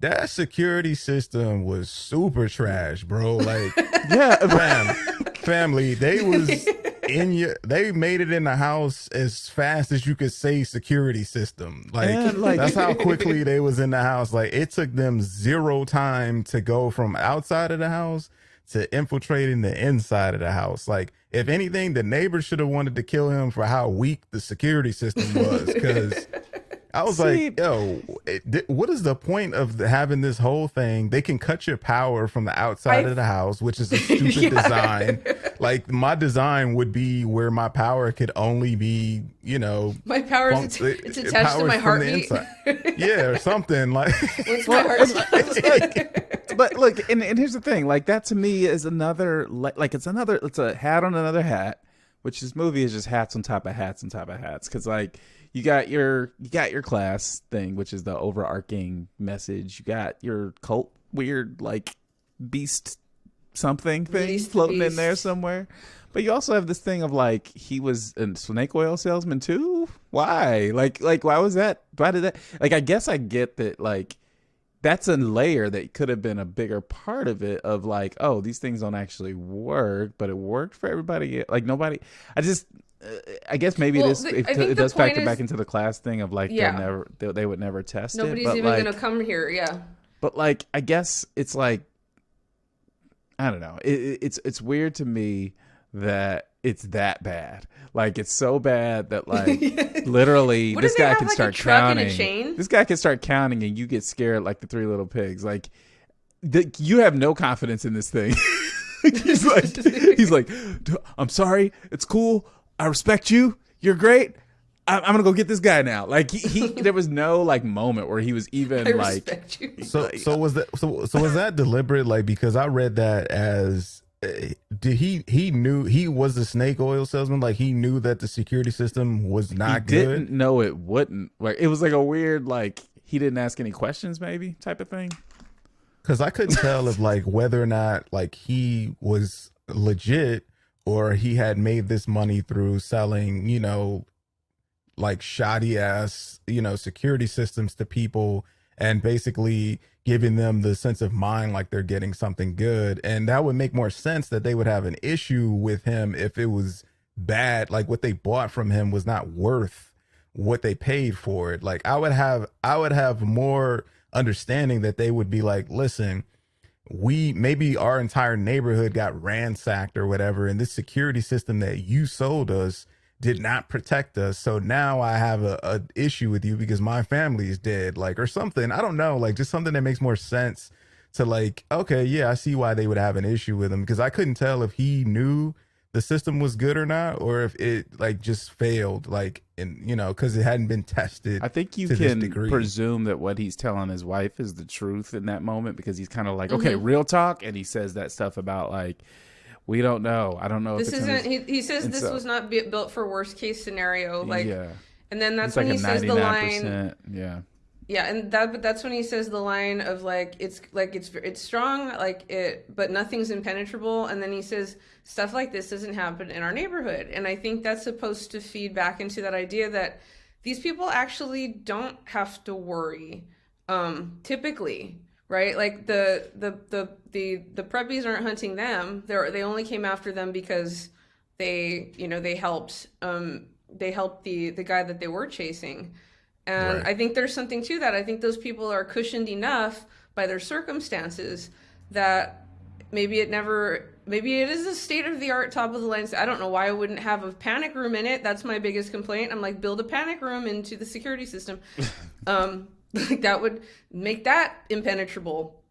S3: that security system was super trash, bro. Like, yeah, family, they made it in the house as fast as you could say security system. Like, that's how quickly they was in the house. Like, it took them zero time to go from outside of the house to infiltrating the inside of the house. Like, if anything, the neighbors should have wanted to kill him for how weak the security system was. Because I was
S2: See,
S3: like, yo, what is the point of having this whole thing? They can cut your power from the outside of the house, which is a stupid
S1: Yeah.
S3: design. Like, my design would be where my power could only be,
S1: My power is it's attached to my heartbeat.
S3: Yeah, or something like.
S1: Once my heart
S2: but look, and here's the thing, like that to me is another it's a hat on another hat, which this movie is just hats on top of hats on top of hats. Because like you got your class thing, which is the overarching message. You got your cult weird like beast something thing
S1: Beast,
S2: floating in
S1: beast.
S2: there somewhere. But you also have this thing of like he was a snake oil salesman too. Why? Like why was that? Why did that? Like I guess I get that like that's a layer that could have been a bigger part of it. Of like, oh, these things don't actually work, but it worked for everybody. Like nobody. I guess maybe
S1: Well,
S2: it does factor back into the class thing of like
S1: Yeah.
S2: they would never test
S1: Nobody's
S2: it. But
S1: even
S2: like,
S1: gonna come here. Yeah.
S2: but like I guess it's like I don't know. It's weird to me that it's that bad. Like it's so bad that like literally
S1: What,
S2: this
S1: do they
S2: guy
S1: have,
S2: can
S1: like, a
S2: start
S1: truck and a
S2: counting.
S1: chain?
S2: This guy can start counting and you get scared like the Three Little Pigs. Like you have no confidence in this thing. he's like, I'm sorry, it's cool. I respect you. You're great. I'm gonna go get this guy now. Like he there was no like moment where he was even
S1: I
S2: like.
S1: respect you.
S3: So was that deliberate? Like, because I read that as did he knew he was a snake oil salesman? Like he knew that the security system was not
S2: He
S3: good.
S2: didn't know it wouldn't. Like it was like a weird like he didn't ask any questions maybe type of thing.
S3: Because I couldn't tell if like whether or not like he was legit or he had made this money through selling, like shoddy ass, security systems to people and basically giving them the sense of mind like they're getting something good. And that would make more sense that they would have an issue with him if it was bad, like what they bought from him was not worth what they paid for it. Like I would have more understanding that they would be like, listen, maybe our entire neighborhood got ransacked or whatever, and this security system that you sold us did not protect us. So now I have a issue with you because my family is dead, like, or something. I don't know, like just something that makes more sense to like, okay, yeah, I see why they would have an issue with him, because I couldn't tell if he knew the system was good or not, or if it like just failed, like, and because it hadn't been tested.
S2: I think you
S3: to this
S2: can
S3: degree.
S2: presume that what he's telling his wife is the truth in that moment, because he's kind of like, okay, real talk, and he says that stuff about like, we don't know. I don't know.
S1: This
S2: if it's
S1: isn't. He says this was not built for worst case scenario. Like, and then that's when he says the line.
S2: Yeah.
S1: Yeah, and that's when he says the line of like it's strong, like it, but nothing's impenetrable. And then he says stuff like this doesn't happen in our neighborhood. And I think that's supposed to feed back into that idea that these people actually don't have to worry, typically, right? Like the preppies aren't hunting them. They only came after them because they helped the guy that they were chasing. And
S3: Right.
S1: I think there's something to that. I think those people are cushioned enough by their circumstances that maybe it is a state of the art, top of the line. I don't know why I wouldn't have a panic room in it. That's my biggest complaint. I'm like, build a panic room into the security system. Like that would make that impenetrable.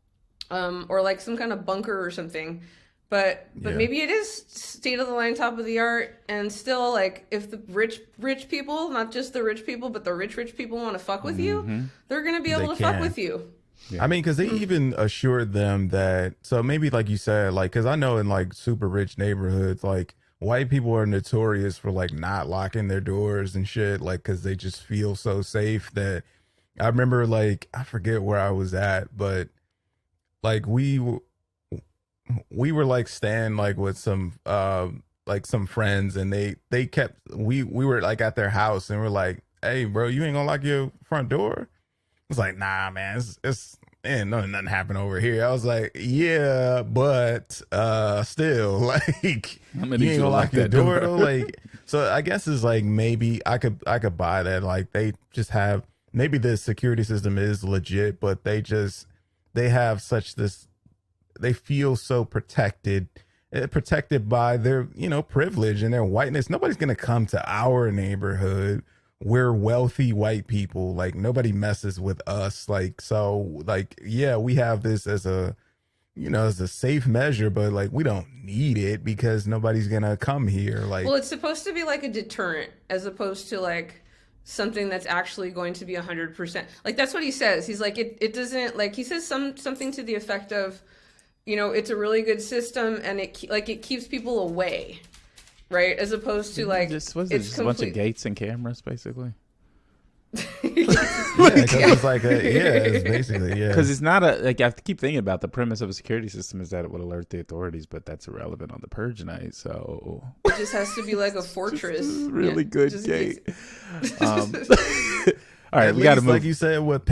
S1: Or like some kind of bunker or something. But
S3: Yeah.
S1: maybe it is state of the line, top of the art, and still like if the rich people, not just the rich people, but the rich people want to fuck with you, they're gonna be able to fuck with you.
S3: I mean, because they even assured them that, so maybe like you said, like, because I know in like super rich neighborhoods, like white people are notorious for like not locking their doors and shit, like, because they just feel so safe that I remember, like, I forget where I was at, but like we were like staying like with some friends, and they kept, we were like at their house and we're like, hey bro, you ain't gonna lock your front door? It's like, nah man, it's ain't nothing happened over here. I was like, yeah, but still, like, you ain't gonna lock your door though? Like, so I guess it's like, maybe I could buy that, like they just have, maybe the security system is legit, but they have such this, they feel so protected by their, privilege and their whiteness. Nobody's going to come to our neighborhood we're wealthy white people. Like nobody messes with us. Like, so like, yeah, we have this as a, as a safe measure, but like we don't need it because nobody's gonna come here. Like,
S1: well, it's supposed to be like a deterrent as opposed to like something that's actually going to be 100%. Like that's what he says. He's like, it doesn't, like he says something to the effect of, it's a really good system and it keeps people away, right? As opposed to like
S2: just a bunch of gates and cameras, basically.
S3: it's like it's basically
S2: because it's not I keep thinking about the premise of a security system is that it would alert the authorities, but that's irrelevant on the Purge night. So
S1: it just has to be like a fortress,
S2: really good gate. All right, we got to move.
S3: Like you said, what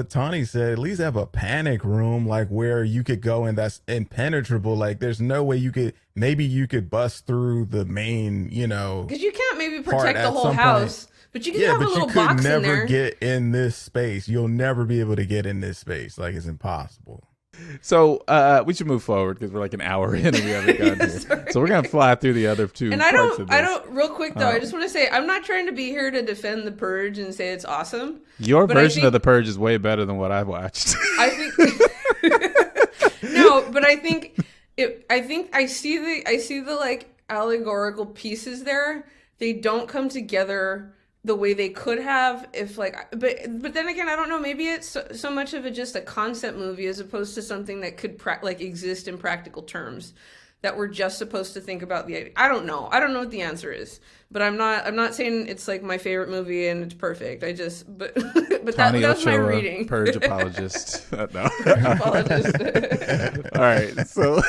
S3: Tawny said, at least have a panic room, like where you could go and that's impenetrable. Like there's no way maybe you could bust through the main,
S1: because you can't maybe protect the whole house. But you can have a little box in there.
S3: You could never get in this space. You'll never be able to get in this space. Like it's impossible.
S2: So we should move forward because we're like an hour in and we haven't gotten here. So we're gonna fly through the other two.
S1: And I don't. Real quick though, I just want to say I'm not trying to be here to defend the Purge and say it's awesome.
S2: Your version of the Purge is way better than what I've watched.
S1: I think. No, but I think I see the like allegorical pieces there. They don't come together the way they could have if like, but then again, I don't know, maybe it's so much of just a concept movie as opposed to something that could exist in practical terms that we're just supposed to think about the idea. I don't know what the answer is, but I'm not saying it's like my favorite movie and it's perfect. but that's my reading.
S2: Purge apologist. No.
S1: Apologist.
S2: All right, so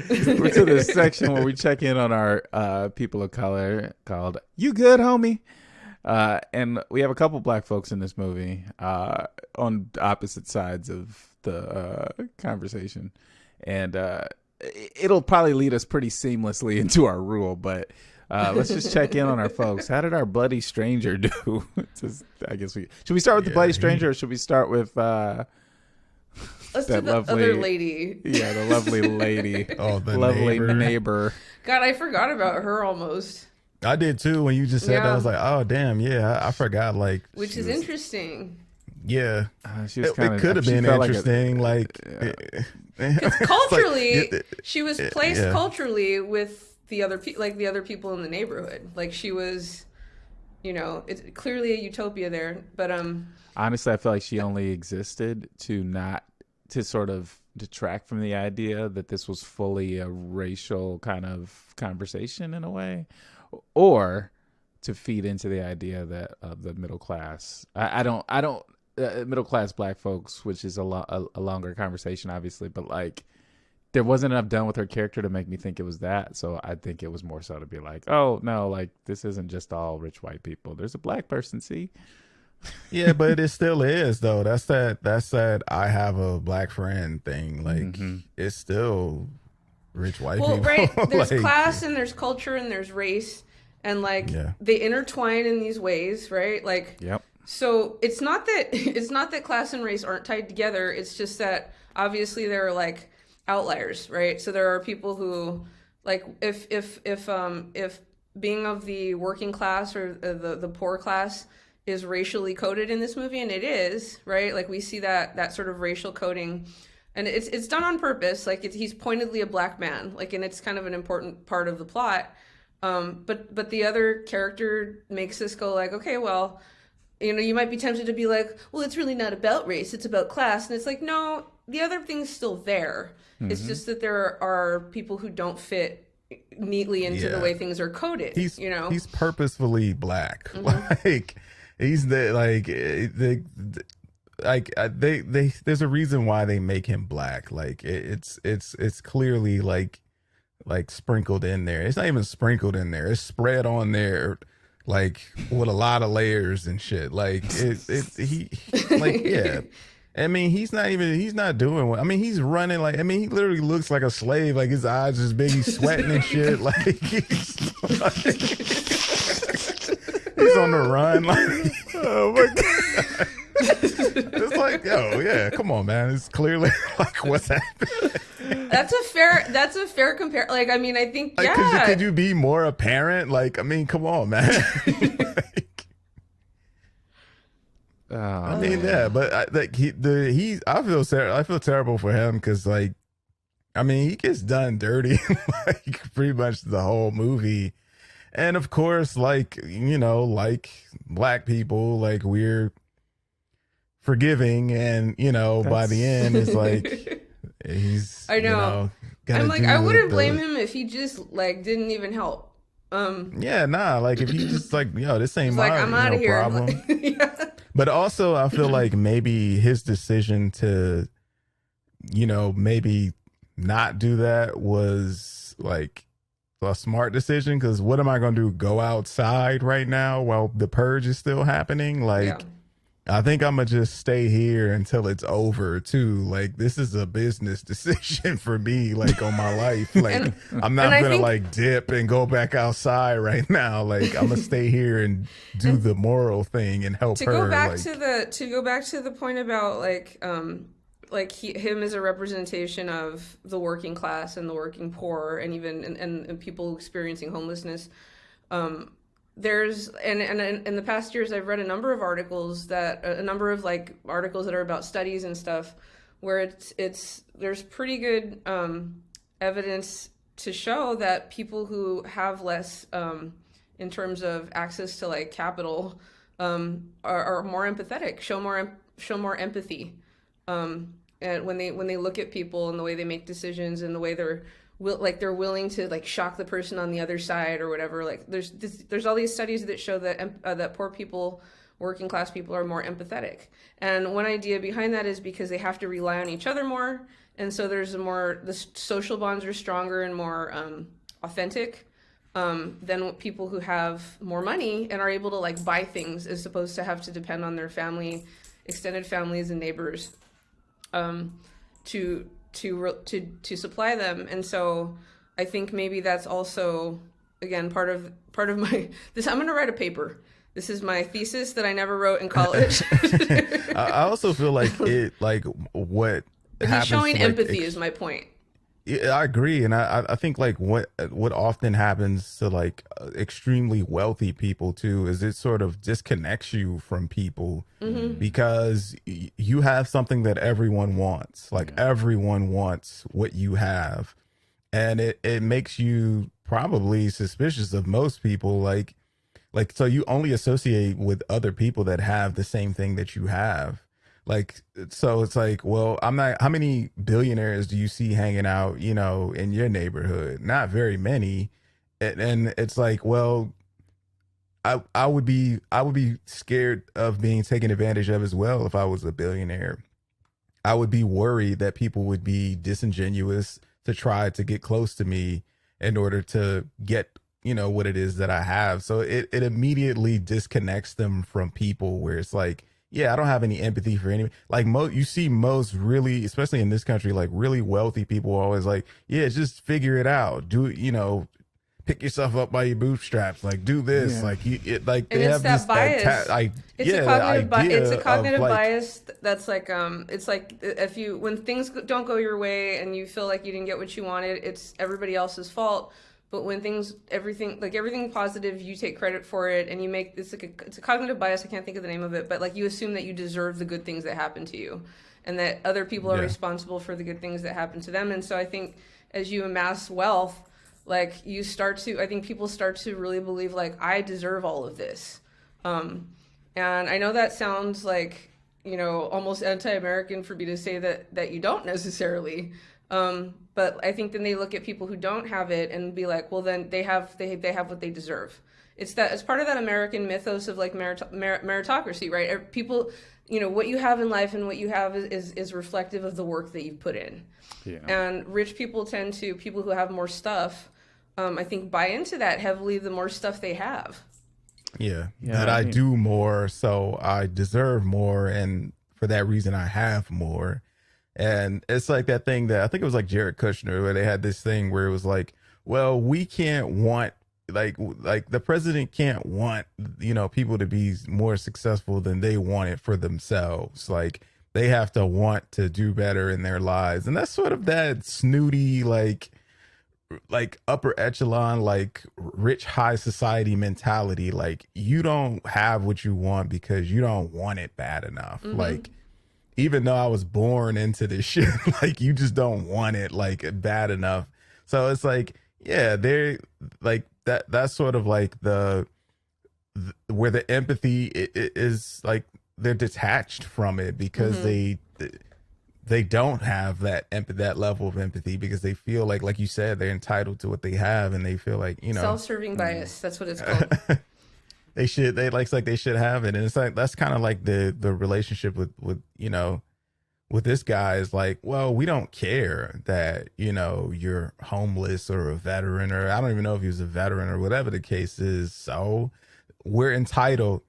S2: we're to this section where we check in on our people of color called "You Good, Homie." And we have a couple black folks in this movie on opposite sides of the conversation. And it'll probably lead us pretty seamlessly into our rule, but let's just check in on our folks. How did our bloody stranger do? Should we start with the bloody stranger or should we start with
S1: let's do the other lady.
S2: Yeah, the lovely lady.
S3: Oh, the
S2: lovely neighbor.
S1: God, I forgot about her almost.
S3: I did too. When you just said that, I was like, "Oh, damn, yeah, I forgot." Like,
S1: which is interesting.
S3: Yeah,
S2: she was kinda,
S3: it could have been interesting.
S1: Culturally, she was placed culturally with the other the other people in the neighborhood. Like she was, it's clearly a utopia there. But
S2: honestly, I feel like she only existed to sort of detract from the idea that this was fully a racial kind of conversation in a way. Or to feed into the idea that the middle class, I don't middle class black folks, which is a longer conversation, obviously, but like there wasn't enough done with her character to make me think it was that. So I think it was more so to be like, oh no, like this isn't just all rich white people. There's a black person, see?
S3: Yeah, but it still is though. That's that I have a black friend thing. Like it's still rich white people.
S1: Right. There's class and there's culture and there's race and they intertwine in these ways, right? Like,
S2: yep.
S1: So it's not that class and race aren't tied together. It's just that obviously there are like outliers, right? So there are people who like if being of the working class or the poor class is racially coded in this movie, and it is, right? Like we see that sort of racial coding. And it's done on purpose. Like he's pointedly a black man. Like, and it's kind of an important part of the plot. But the other character makes us go like, okay, well, you might be tempted to be like, well, it's really not about race. It's about class. And it's like, no, the other thing's still there. Mm-hmm. It's just that there are people who don't fit neatly into the way things are coded.
S3: He's purposefully black.
S1: Mm-hmm.
S3: Like he's there's a reason why they make him black. Like it's clearly like sprinkled in there. It's not even sprinkled in there. It's spread on there like with a lot of layers and shit. Like he yeah. I mean, he's not doing what, I mean, he's running like, I mean, he literally looks like a slave. Like his eyes just big, he's sweating and shit. Like he's on the run. Like, oh my God. It's like, yo, yeah, come on, man. It's clearly like what's happening.
S1: That's a fair compare. Like, I mean, I think,
S3: like,
S1: yeah.
S3: Could you be more apparent? Like, I mean, come on, man. I mean, yeah, but I feel terrible for him because, like, I mean, he gets done dirty like pretty much the whole movie, and of course, like, like black people, like, we're forgiving, and by the end, it's like he's
S1: I know.
S3: gotta
S1: I'm like,
S3: do
S1: I wouldn't blame him if he just like didn't even help.
S3: Yeah, nah, like if he just like, this ain't
S1: He's
S3: my
S1: like, I'm out of here.
S3: problem.
S1: Like, yeah.
S3: But also, I feel like maybe his decision to, maybe not do that was like a smart decision. Because what am I going to do? Go outside right now while the purge is still happening? Like,
S1: Yeah.
S3: I think I'm going to just stay here until it's over, too. Like, this is a business decision for me, like, on my life. Like, I'm not going to, like, dip and go back outside right now. Like, I'm going to stay here and do the moral thing and help her.
S1: To go back to the point about, like him as a representation of the working class and the working poor, and even and people experiencing homelessness. There's and in the past years I've read a number of articles that are about studies and stuff where it's there's pretty good evidence to show that people who have less in terms of access to like capital are more empathetic, show more empathy, and when they look at people and the way they make decisions and the way they're willing to like shock the person on the other side or whatever. Like there's all these studies that show that that poor people, working class people, are more empathetic. And one idea behind that is because they have to rely on each other more, and so the social bonds are stronger and more authentic than people who have more money and are able to like buy things as opposed to have to depend on their family, extended families, and neighbors to supply them. And so I think maybe that's also, again, part of my this. I'm going to write a paper. This is my thesis that I never wrote in college.
S3: I also feel like what
S1: he's showing empathy is my point.
S3: Yeah, I agree, and I think like what often happens to like extremely wealthy people too is it sort of disconnects you from people because you have something that everyone wants. Like everyone wants what you have, and it makes you probably suspicious of most people. Like so you only associate with other people that have the same thing that you have. Like, so it's like, well, how many billionaires do you see hanging out, in your neighborhood? Not very many. And it's like, well, I would be scared of being taken advantage of as well. If I was a billionaire, I would be worried that people would be disingenuous to try to get close to me in order to get, what it is that I have. So it immediately disconnects them from people where it's like, yeah, I don't have any empathy for anyone. Like you see most really, especially in this country, like really wealthy people are always like, yeah, just figure it out. Do pick yourself up by your bootstraps. Like do this. Yeah. Like they have
S1: that
S3: this
S1: bias. It's a cognitive bias that's like it's like if when things don't go your way and you feel like you didn't get what you wanted, it's everybody else's fault. But when everything positive, you take credit for it, and you make it's a cognitive bias. I can't think of the name of it, but like you assume that you deserve the good things that happen to you, and that other people are responsible for the good things that happen to them. And so I think as you amass wealth, like I think people start to really believe like I deserve all of this. And I know that sounds like almost anti-American for me to say that you don't necessarily. But I think then they look at people who don't have it and be like, well, then they have what they deserve. It's part of that American mythos of like meritocracy, right? People, what you have in life and what you have is reflective of the work that you've put in. Yeah. And rich people people who have more stuff, I think buy into that heavily the more stuff they have.
S3: Yeah, that I do more, so I deserve more, and for that reason I have more. And it's like that thing that I think it was like Jared Kushner, where they had this thing where it was like, well, we can't want like the president can't want, people to be more successful than they want it for themselves. Like they have to want to do better in their lives. And that's sort of that snooty, like like upper echelon, like rich high society mentality. Like you don't have what you want because you don't want it bad enough. Like even though I was born into this shit, like you just don't want it like bad enough. So it's like, yeah, they're like that's sort of like where the empathy is like they're detached from it because they don't have that level of empathy because they feel like you said, they're entitled to what they have and they feel like, you know,
S1: self-serving bias. That's what it's called.
S3: they should have it. And it's like, that's kind of like the relationship with, you know, with this guy is like, well, we don't care that, you know, you're homeless or a veteran, or I don't even know if he was a veteran or whatever the case is. So we're entitled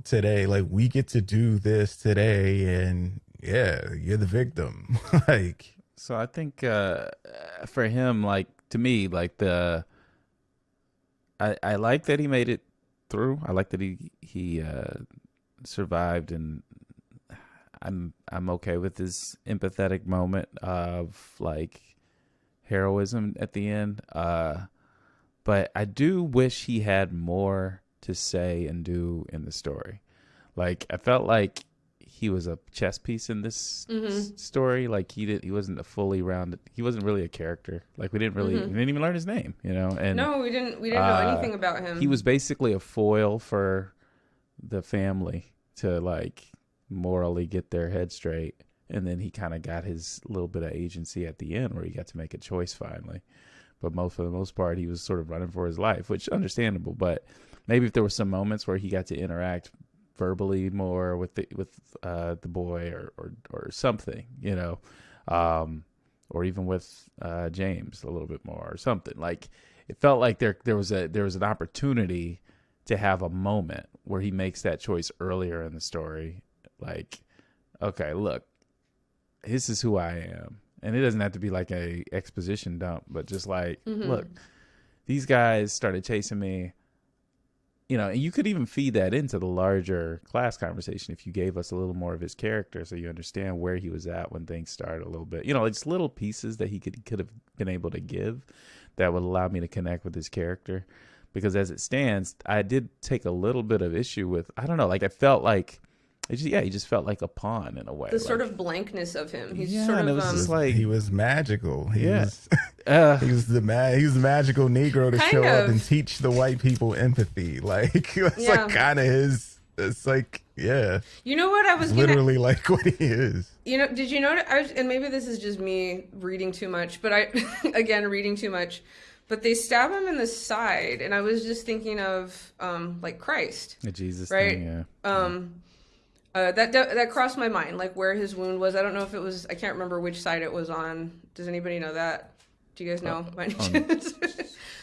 S3: today. Like we get to do this today. And yeah, you're the victim. Like,
S2: so I think for him, like to me, like I like that he made it through. I like that he survived, and I'm okay with this empathetic moment of like heroism at the end. But I do wish he had more to say and do in the story. Like I felt like he was a chess piece in this story. Like he wasn't a fully rounded. He wasn't really a character. Like we didn't even learn his name, you know. And
S1: no, we didn't know anything about him.
S2: He was basically a foil for the family to like morally get their head straight, and then he kind of got his little bit of agency at the end where he got to make a choice finally. But for the most part, he was sort of running for his life, which is understandable. But maybe if there were some moments where he got to interact verbally more with the boy or something, you know, or even with James a little bit more or something. Like it felt like there was an opportunity to have a moment where he makes that choice earlier in the story. Like, okay, look, this is who I am. And it doesn't have to be like a exposition dump, but just like, look, these guys started chasing me, you know, and you could even feed that into the larger class conversation if you gave us a little more of his character so you understand where he was at when things started a little bit. You know, like just little pieces that he could have been able to give that would allow me to connect with his character. Because as it stands, I did take a little bit of issue with, I don't know, like I felt like, he just felt like a pawn in a way.
S1: The sort of blankness of him. He's sort
S2: and
S1: of
S2: it was just like
S3: he was magical. He was the magical Negro to
S1: Kind
S3: show up
S1: of.
S3: and teach the white people empathy. Like it's like kind of his. It's like
S1: You know what I was
S3: literally like what he is.
S1: You know, did you notice? And maybe this is just me reading too much, but again reading too much. But they stab him in the side, and I was just thinking of like Christ,
S2: the Jesus
S1: right?
S2: thing, yeah.
S1: That crossed my mind, like where his wound was. I don't know if it was. I can't remember which side it was on. Does anybody know that? Do you guys know by any chance?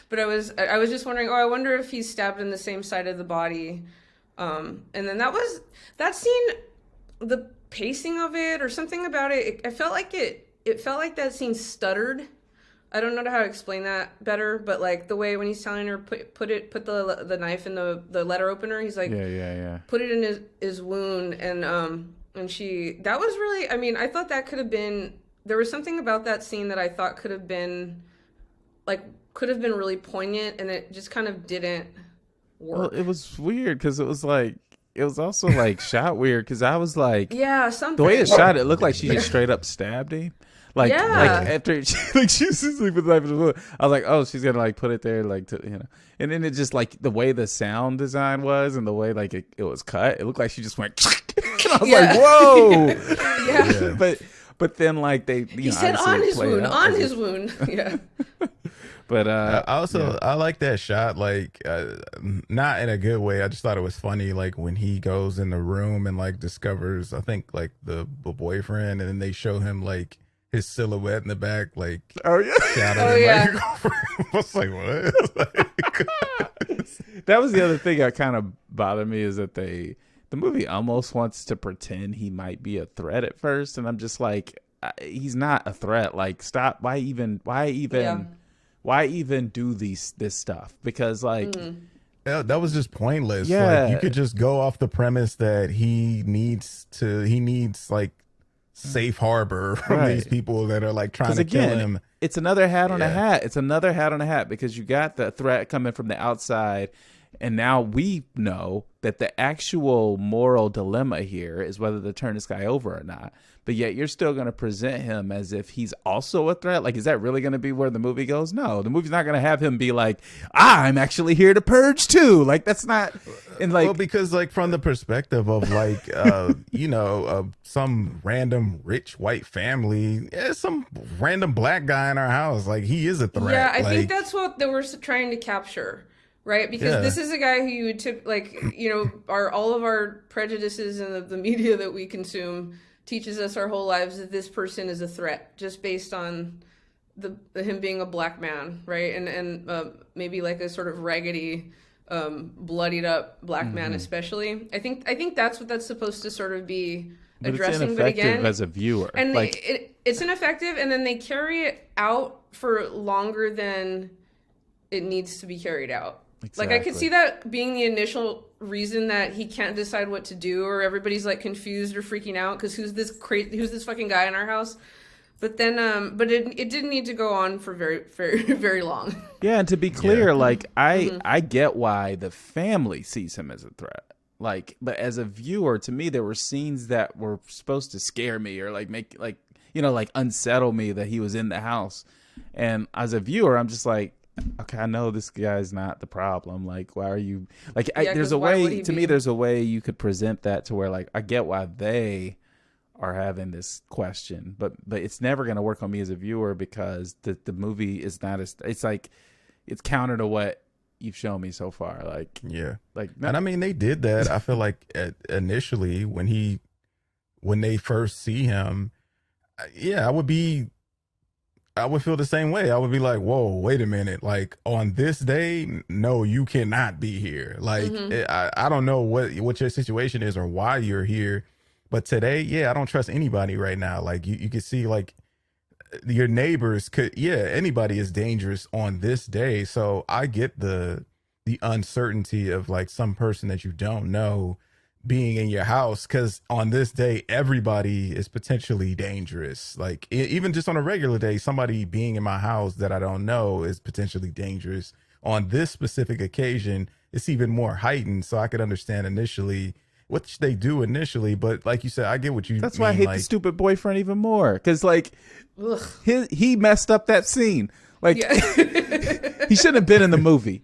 S1: But I was just wondering. Oh, I wonder if he's stabbed in the same side of the body. And then that scene, the pacing of it or something about it. I felt like it felt like that scene stuttered. I don't know how to explain that better, but like the way when he's telling her put the knife in the letter opener, he's like, put it in his wound, and she, that was really, I mean, I thought that could have been, there was something about that scene that I thought could have been really poignant, and it just kind of didn't work.
S2: Well, it was weird because it was also like shot weird because I was like,
S1: something.
S2: The way it shot, it looked like she just straight up stabbed him. Like after she was asleep with the knife in the wood, I was like, oh, she's gonna like put it there, like to, you know. And then it just like the way the sound design was and the way like it was cut, it looked like she just went. And I was like, whoa. But then like he
S1: said on his wound, yeah.
S2: But
S3: I like that shot, like not in a good way. I just thought it was funny, like when he goes in the room and like discovers, I think like the boyfriend, and then they show him like his silhouette in the back, like shadowing like your girlfriend. I was like, what?
S2: That was the other thing that kind of bothered me is that the movie almost wants to pretend he might be a threat at first, and I'm just like, he's not a threat. Like, stop. Why even do this stuff? Because like
S3: that was just pointless.
S2: Yeah.
S3: Like, you could just go off the premise that he needs like safe harbor from these people that are like trying to kill him.
S2: It's another hat on a hat. It's another hat on a hat because you got the threat coming from the outside. And now we know that the actual moral dilemma here is whether to turn this guy over or not. But yet you're still going to present him as if he's also a threat. Like, is that really going to be where the movie goes? No, the movie's not going to have him be like, I'm actually here to purge too. Like, that's not. And like,
S3: well, because like from the perspective of like, some random rich white family, some random black guy in our house, like he is a threat.
S1: Yeah, I
S3: like,
S1: think that's what they were trying to capture. Right, because this is a guy who you would all of our prejudices and the media that we consume teaches us our whole lives that this person is a threat just based on him being a black man, right? And maybe like a sort of raggedy, bloodied up black man, especially. I think that's what that's supposed to sort of be addressing.
S2: But again, as a viewer,
S1: and like it's ineffective, and then they carry it out for longer than it needs to be carried out. Exactly. Like I could see that being the initial reason that he can't decide what to do, or everybody's like confused or freaking out because who's this fucking guy in our house? But then, it didn't need to go on for very, very, very long.
S2: Yeah, and to be clear, like I get why the family sees him as a threat. Like, but as a viewer, to me, there were scenes that were supposed to scare me or like make like unsettle me that he was in the house, and as a viewer, I'm just like, okay, I know this guy's not the problem. Like, why are you like? There's a way to me. There's a way you could present that to where like I get why they are having this question, but it's never going to work on me as a viewer because the movie is not as it's like it's counter to what you've shown me so far. Like
S3: no.
S2: And
S3: I mean they did that. I feel like initially when they first see him, I would feel the same way. I would be like, whoa, wait a minute. Like on this day, no, you cannot be here. Like, I don't know what your situation is or why you're here. But today, I don't trust anybody right now. Like you can see like your neighbors anybody is dangerous on this day. So I get the uncertainty of like some person that you don't know being in your house, because on this day everybody is potentially dangerous. Like even just on a regular day, somebody being in my house that I don't know is potentially dangerous. On this specific occasion, it's even more heightened. So I could understand initially what they do initially, but like you said, I get what you
S2: that's
S3: mean.
S2: why I hate the stupid boyfriend even more, because like he messed up that scene. Like he shouldn't have been in the movie,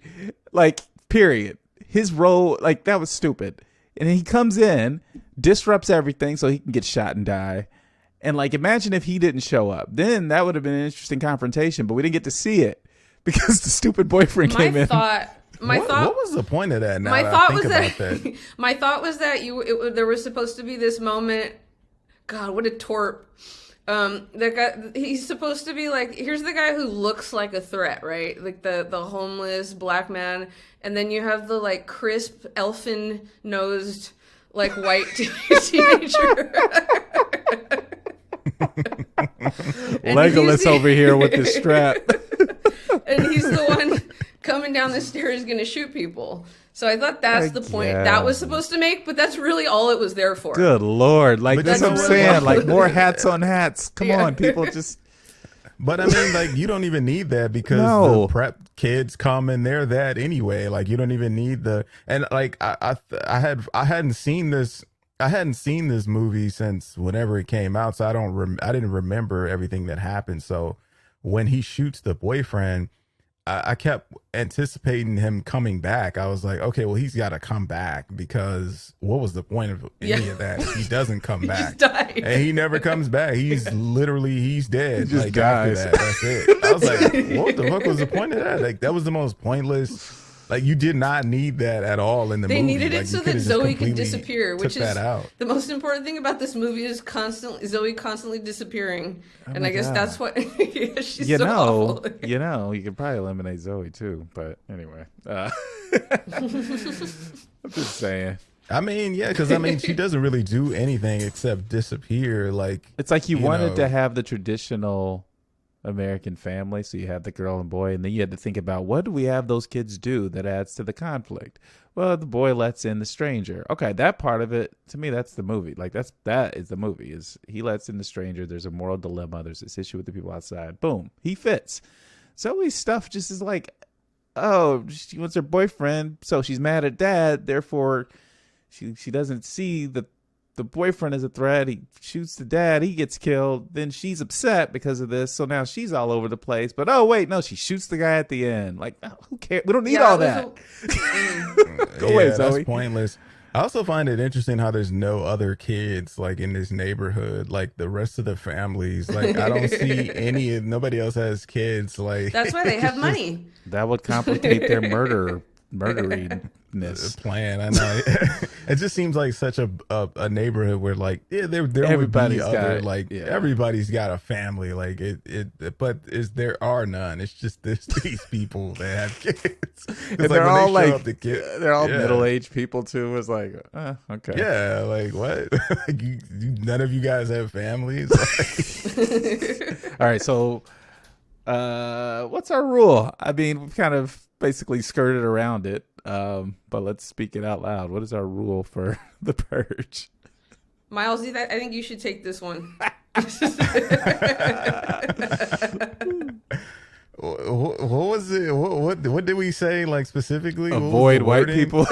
S2: like period. His role, like, that was stupid. And he comes in, disrupts everything so he can get shot and die. And like, imagine if he didn't show up. Then that would have been an interesting confrontation, but we didn't get to see it because the stupid boyfriend came in.
S3: What was the point of that?
S1: My thought was that there was supposed to be this moment. God, what a torp. That guy, he's supposed to be like, here's the guy who looks like a threat, right? Like the homeless black man, and then you have the like crisp elfin nosed like white teenager.
S2: Legolas over here with the strap.
S1: And he's the one coming down the stairs going to shoot people. So I thought that's the point that was supposed to make, but that's really all it was there for.
S2: Good Lord. Like, that's what I'm saying. Like, more hats on hats. Come on, people just...
S3: But I mean, like, you don't even need that because the prep kids come and they're that anyway. Like, you don't even need the... And like, I hadn't seen this movie since whenever it came out, so I didn't remember everything that happened. So when he shoots the boyfriend, I kept anticipating him coming back. I was like, okay, well, he's got to come back, because what was the point of any of that? He doesn't come back. And he never comes back. He's dead.
S2: He just dies.
S3: After that, that's it. I was like, what the fuck was the point of that? Like, that was the most pointless. Like, you did not need that at all in the movie.
S1: They needed it
S3: like,
S1: so that Zoe could disappear, which is
S3: the
S1: most important thing about this movie is Zoe constantly disappering. And I guess that's what she's so awful.
S2: You could probably eliminate Zoe too, but anyway. I'm just saying.
S3: I mean, yeah, because I mean, she doesn't really do anything except disappear. Like,
S2: it's like you wanted to have the traditional American family. So you have the girl and boy, and then you had to think about, what do we have those kids do that adds to the conflict? Well, the boy lets in the stranger. Okay, that part of it, to me, that's the movie. Like that is the movie. Is he lets in the stranger? There's a moral dilemma. There's this issue with the people outside. Boom, he fits. Zoe's stuff just is like, oh, she wants her boyfriend, so she's mad at dad. Therefore, she doesn't see the boyfriend is a threat. He shoots the dad. He gets killed. Then she's upset because of this. So now she's all over the place. But oh wait, no, she shoots the guy at the end. Like, oh, who cares? We don't need all that. Go away, Zoe.
S3: That's pointless. I also find it interesting how there's no other kids like in this neighborhood. Like the rest of the families, like I don't see nobody else has kids. Like
S1: that's why they have money.
S2: That would complicate their murderingness
S3: plan. I know. It just seems like such a neighborhood where like there would be other everybody's got a family like but there are none. It's just these people that have kids.
S2: And they're all like they're all middle-aged people too. It's like okay,
S3: yeah, like what? Like none of you guys have families.
S2: All right, so what's our rule? I mean, we've kind of basically skirted around it, but let's speak it out loud. What is our rule for the Purge?
S1: Miles, I think you should take this one.
S3: What was it? What did we say? Like specifically,
S2: avoid white people.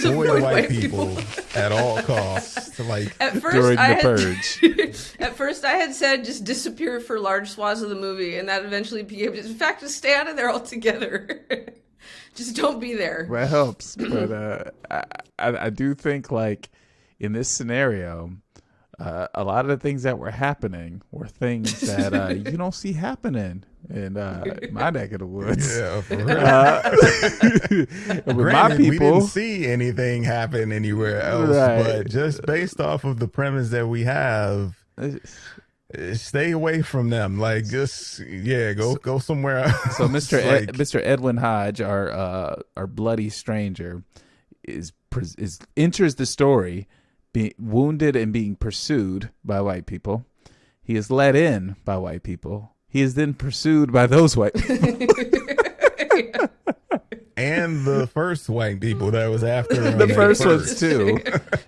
S3: Avoid white people at all costs. Like
S1: at first,
S2: during the Purge.
S1: At first, I had said just disappear for large swaths of the movie, and that eventually became, in fact, just stay out of there altogether. Just don't be there.
S2: That helps, but I do think like in this scenario, a lot of the things that were happening were things that you don't see happening in my neck of the woods.
S3: Yeah, for real.
S2: With
S3: Granted,
S2: my people,
S3: we didn't see anything happen anywhere else,
S2: right.
S3: But just based off of the premise that we have, stay away from them. Like just go somewhere else.
S2: So Mr. Edwin Hodge, our bloody stranger, enters the story, being wounded and being pursued by white people. He is let in by white people. He is then pursued by those white people.
S3: And the first white people that was after him.
S2: The first ones too.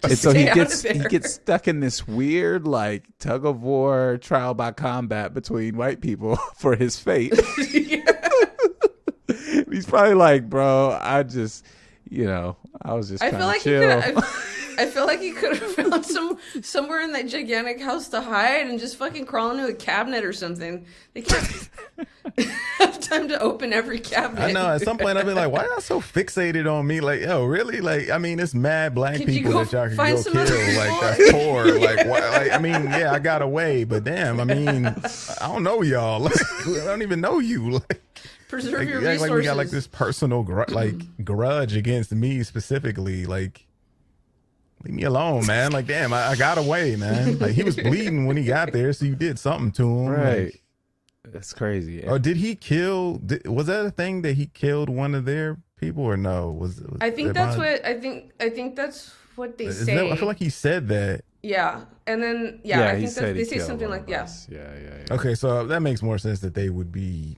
S2: And so he
S1: Stay
S2: gets stuck in this weird like tug of war trial by combat between white people for his fate. He's probably like, bro, I was just trying to chill.
S1: I feel like he could have found somewhere in that gigantic house to hide and just fucking crawl into a cabinet or something. They can't have time to open every cabinet.
S3: I know. At some point, I'd be like, "Why y'all so fixated on me? Like, yo, really? Like, I mean, it's mad black people that y'all can go kill. Like, that's poor. Like, what? Like, I mean, yeah, I got away, but damn, I mean, I don't know y'all. Like, I don't even know you. Like,
S1: preserve your resources.
S3: Like we got like this personal grudge against me specifically. Like, leave me alone, man. Like, damn, I got away, man. Like, he was bleeding when he got there, so you did something to him.
S2: Right.
S3: Like,
S2: that's crazy.
S3: or did he kill? Was that a thing that he killed one of their people, or no?
S1: I think that's what they say.
S3: I feel like he said that.
S1: Yeah, and then I think they say something like
S2: Yeah.
S3: Okay, so that makes more sense that they would be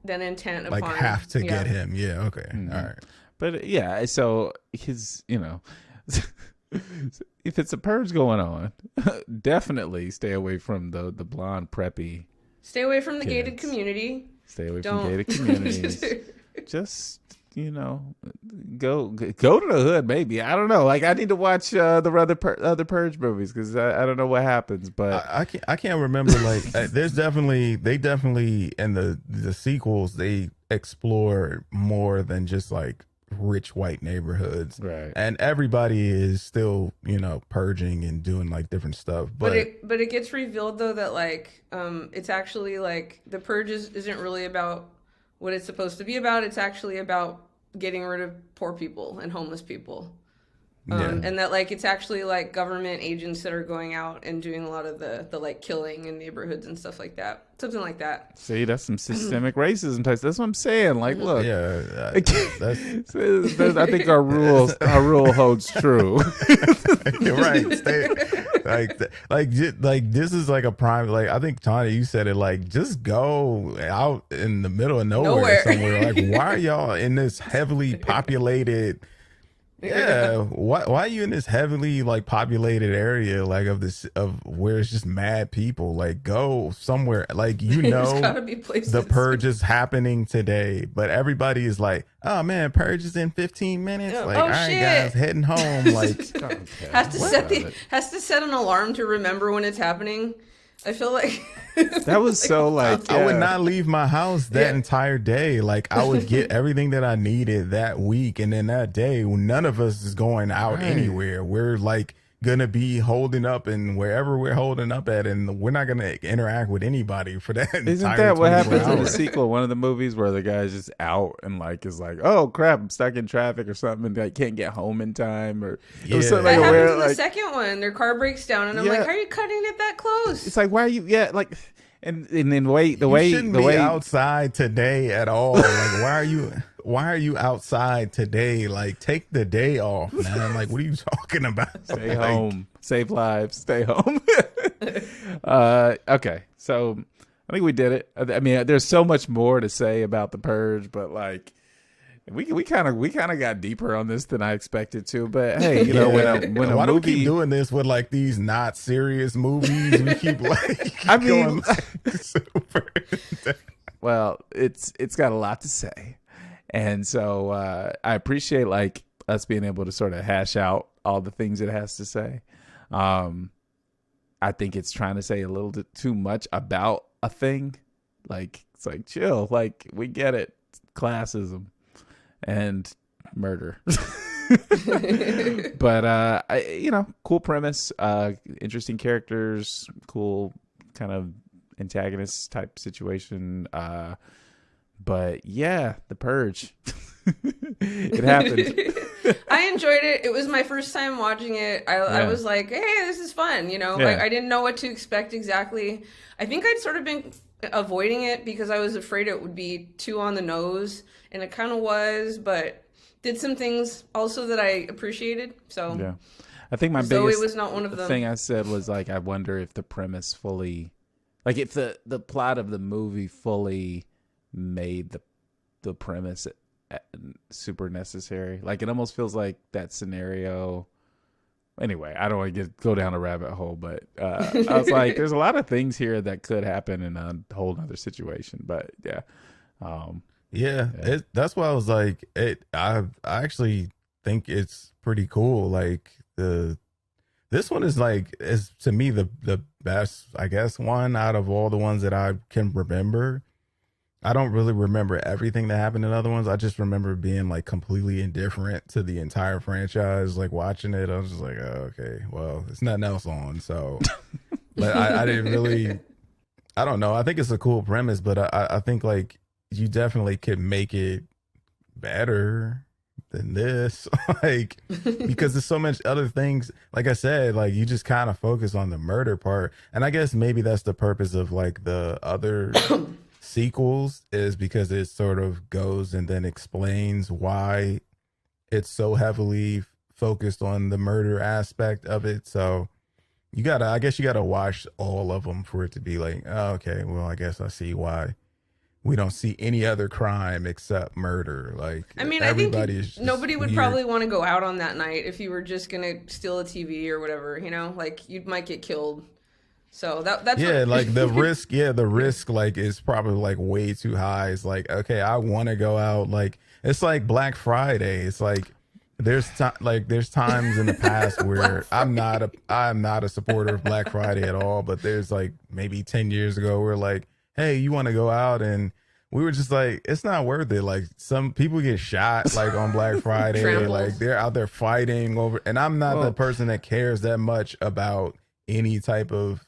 S1: then intent
S3: like
S1: upon
S3: have to get him. Yeah. Okay.
S2: Mm-hmm.
S3: All right.
S2: But yeah, so his if it's a purge going on, definitely stay away from the blonde preppy.
S1: Stay away from the
S2: kids.
S1: gated community.
S2: Stay away from gated communities. Just go to the hood. Maybe I don't know. Like I need to watch the other Purge movies because I don't know what happens. But
S3: I can't remember. Like they definitely in the sequels they explore more than just like rich white neighborhoods,
S2: right? And
S3: everybody is still purging and doing like different stuff, but
S1: it gets revealed though that like it's actually like the purge isn't really about what it's supposed to be about. It's actually about getting rid of poor people and homeless people. And that like it's actually like government agents that are going out and doing a lot of the like killing in neighborhoods and stuff like that, something like that.
S2: See, that's some systemic racism types. That's what I'm saying. Like, look,
S3: that's
S2: I think our rule holds true.
S3: You're right. Like this is like a prime. Like I think Tawny, you said it. Like just go out in the middle of nowhere somewhere. Like why are y'all in this heavily populated? Yeah, why are you in this heavily like populated area like of where it's just mad people? Like go somewhere like the purge is happening today, but everybody is like, oh man, purge is in 15 minutes. Like all right, guys, heading home. Like
S1: has to set an alarm to remember when it's happening. I feel like
S2: that was so like
S3: I would not leave my house that entire day. Like I would get everything that I needed that week, and then that day none of us is going out anywhere. We're like gonna be holding up and wherever we're holding up at, and we're not gonna interact with anybody for that.
S2: Isn't that what happens in the sequel? One of the movies where the guy's just out and like is like, oh crap, I'm stuck in traffic or something, and like can't get home in time or
S1: something like that. Happens in the second one. Their car breaks down, and I'm like, how are you cutting it that close?
S2: It's like, why are you? Yeah, like. And then you shouldn't
S3: be outside today at all. Like why are you outside today? Like take the day off, man. Like what are you talking about?
S2: Stay home, save lives, stay home. Okay, so I think we did it. I mean, there's so much more to say about the Purge, but like we kind of got deeper on this than I expected to. But hey, you know, when a
S3: why
S2: movie,
S3: do we keep doing this with like these not serious movies? We keep like
S2: I mean,
S3: going super.
S2: Well, it's got a lot to say, and so I appreciate like us being able to sort of hash out all the things it has to say. I think it's trying to say a little bit too much about a thing. Like it's like chill, like we get it, classism and murder. But cool premise, interesting characters, cool kind of antagonist type situation. But yeah, the Purge. It happened.
S1: I enjoyed it. It was my first time watching it. I was like, hey, this is fun, like I didn't know what to expect exactly. I think I'd sort of been avoiding it because I was afraid it would be too on the nose, and it kind of was, but did some things also that I appreciated. So
S2: yeah, I think my
S1: Zoe
S2: biggest
S1: was not one of them.
S2: Thing I said was like, I wonder if the premise fully, like if the plot of the movie fully made the premise super necessary. Like it almost feels like that scenario. Anyway, I don't want to go down a rabbit hole, but I was like, there's a lot of things here that could happen in a whole other situation. But yeah.
S3: That's why I was like, I actually think it's pretty cool. Like this one is to me the best, I guess, one out of all the ones that I can remember. I don't really remember everything that happened in other ones. I just remember being like completely indifferent to the entire franchise. Like watching it, I was just like, oh, okay, well, there's nothing else on. So, but I didn't really, I don't know. I think it's a cool premise, but I think like you definitely could make it better than this. Like, because there's so much other things. Like I said, like you just kind of focus on the murder part. And I guess maybe that's the purpose of like the other sequels, is because it sort of goes and then explains why it's so heavily focused on the murder aspect of it. So I guess you gotta watch all of them for it to be like, oh, okay, well, I guess I see why we don't see any other crime except murder. Like,
S1: I mean, I think nobody would probably want to go out on that night if you were just gonna steal a TV or whatever, like you might get killed. So that's
S3: like the risk like is probably like way too high. It's like, okay, I want to go out. Like it's like Black Friday. It's like there's times in the past where I'm not a supporter of Black Friday at all, but there's like maybe 10 years ago we're like, hey, you want to go out? And we were just like, it's not worth it. Like some people get shot like on Black Friday, like they're out there fighting over, and I'm not the person that cares that much about any type of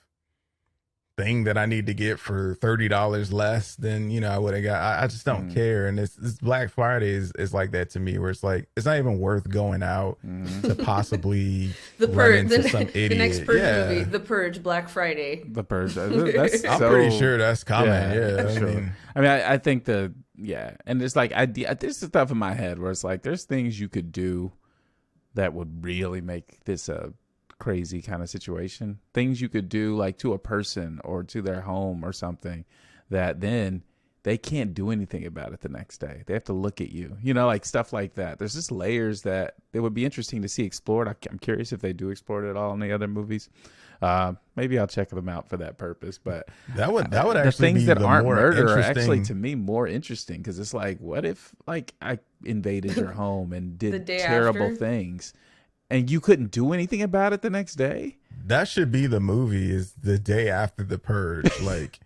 S3: thing that I need to get for $30 less than, you know, I would have got. I just don't care. And this Black Friday is like that to me, where it's like, it's not even worth going out to possibly
S1: The
S3: run
S1: Purge,
S3: into some idiot.
S1: the next Purge
S3: Yeah.
S1: movie, The Purge, Black Friday.
S2: The Purge. That's
S3: I'm
S2: so-
S3: pretty sure that's coming. Yeah.
S2: sure. I think and it's like there's stuff in my head where it's like there's things you could do that would really make this a crazy kind of situation. Things you could do like to a person or to their home or something that then they can't do anything about it the next day. They have to look at you, you know, like stuff like that. There's just layers that it would be interesting to see explored. I'm curious if they do explore it at all in the other movies. Maybe I'll check them out for that purpose. But
S3: that would actually
S2: the things
S3: be
S2: that
S3: the
S2: aren't
S3: more
S2: murder are
S3: interesting-
S2: actually to me more interesting, because it's like, what if like I invaded your home and
S1: The
S2: did
S1: day
S2: terrible
S1: after?
S2: things, and you couldn't do anything about it the next day?
S3: That should be the movie, is the day after the Purge. Like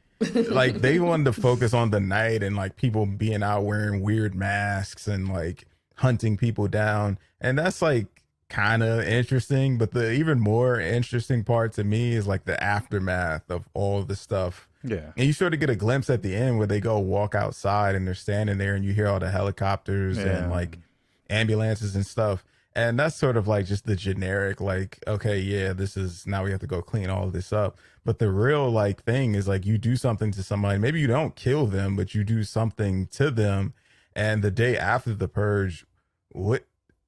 S3: they wanted to focus on the night and like people being out wearing weird masks and like hunting people down. And that's like kind of interesting. But the even more interesting part to me is like the aftermath of all the stuff.
S2: Yeah.
S3: And you sort of get a glimpse at the end where they go walk outside and they're standing there and you hear all the helicopters and like ambulances and stuff. And that's sort of like just the generic, like, okay, yeah, this is, now we have to go clean all of this up. But the real like thing is like you do something to somebody, maybe you don't kill them, but you do something to them. And the day after the Purge, what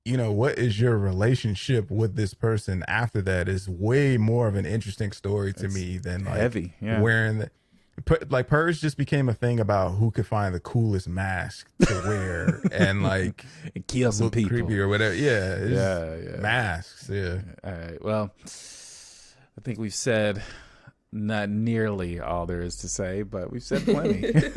S3: is your relationship with this person after that is way more of an interesting story to me than like
S2: heavy,
S3: wearing the, like Purge just became a thing about who could find the coolest mask to wear and like
S2: and kill some
S3: look
S2: people
S3: creepy or whatever. Yeah,
S2: yeah.
S3: masks. Yeah.
S2: All right. Well, I think we've said not nearly all there is to say, but we've said plenty. This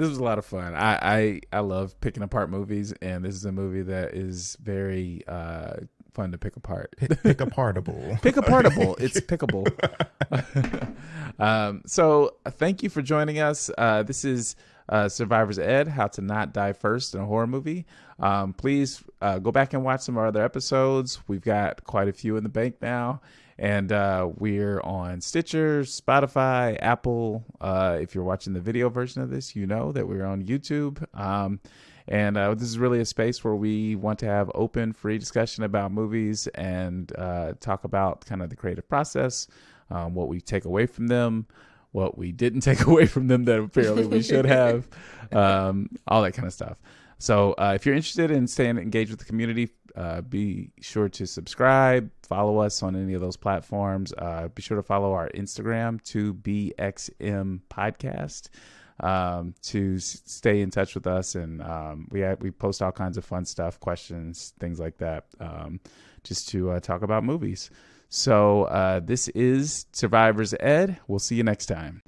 S2: was a lot of fun. I love picking apart movies, and this is a movie that is very fun to pick apart.
S3: Pick apartable.
S2: Pick apartable. It's pickable. So thank you for joining us. This is Survivor's Ed, How to Not Die First in a Horror Movie. Please go back and watch some of our other episodes. We've got quite a few in the bank now. And we're on Stitcher, Spotify, Apple. If you're watching the video version of this, you know that we're on YouTube. And this is really a space where we want to have open, free discussion about movies and talk about kind of the creative process, what we take away from them, what we didn't take away from them that apparently we should have, all that kind of stuff. So if you're interested in staying engaged with the community, be sure to subscribe, follow us on any of those platforms. Be sure to follow our Instagram, 2BXM Podcast, to stay in touch with us. And we post all kinds of fun stuff, questions, things like that, just to talk about movies. So this is Survivor's Ed. We'll see you next time.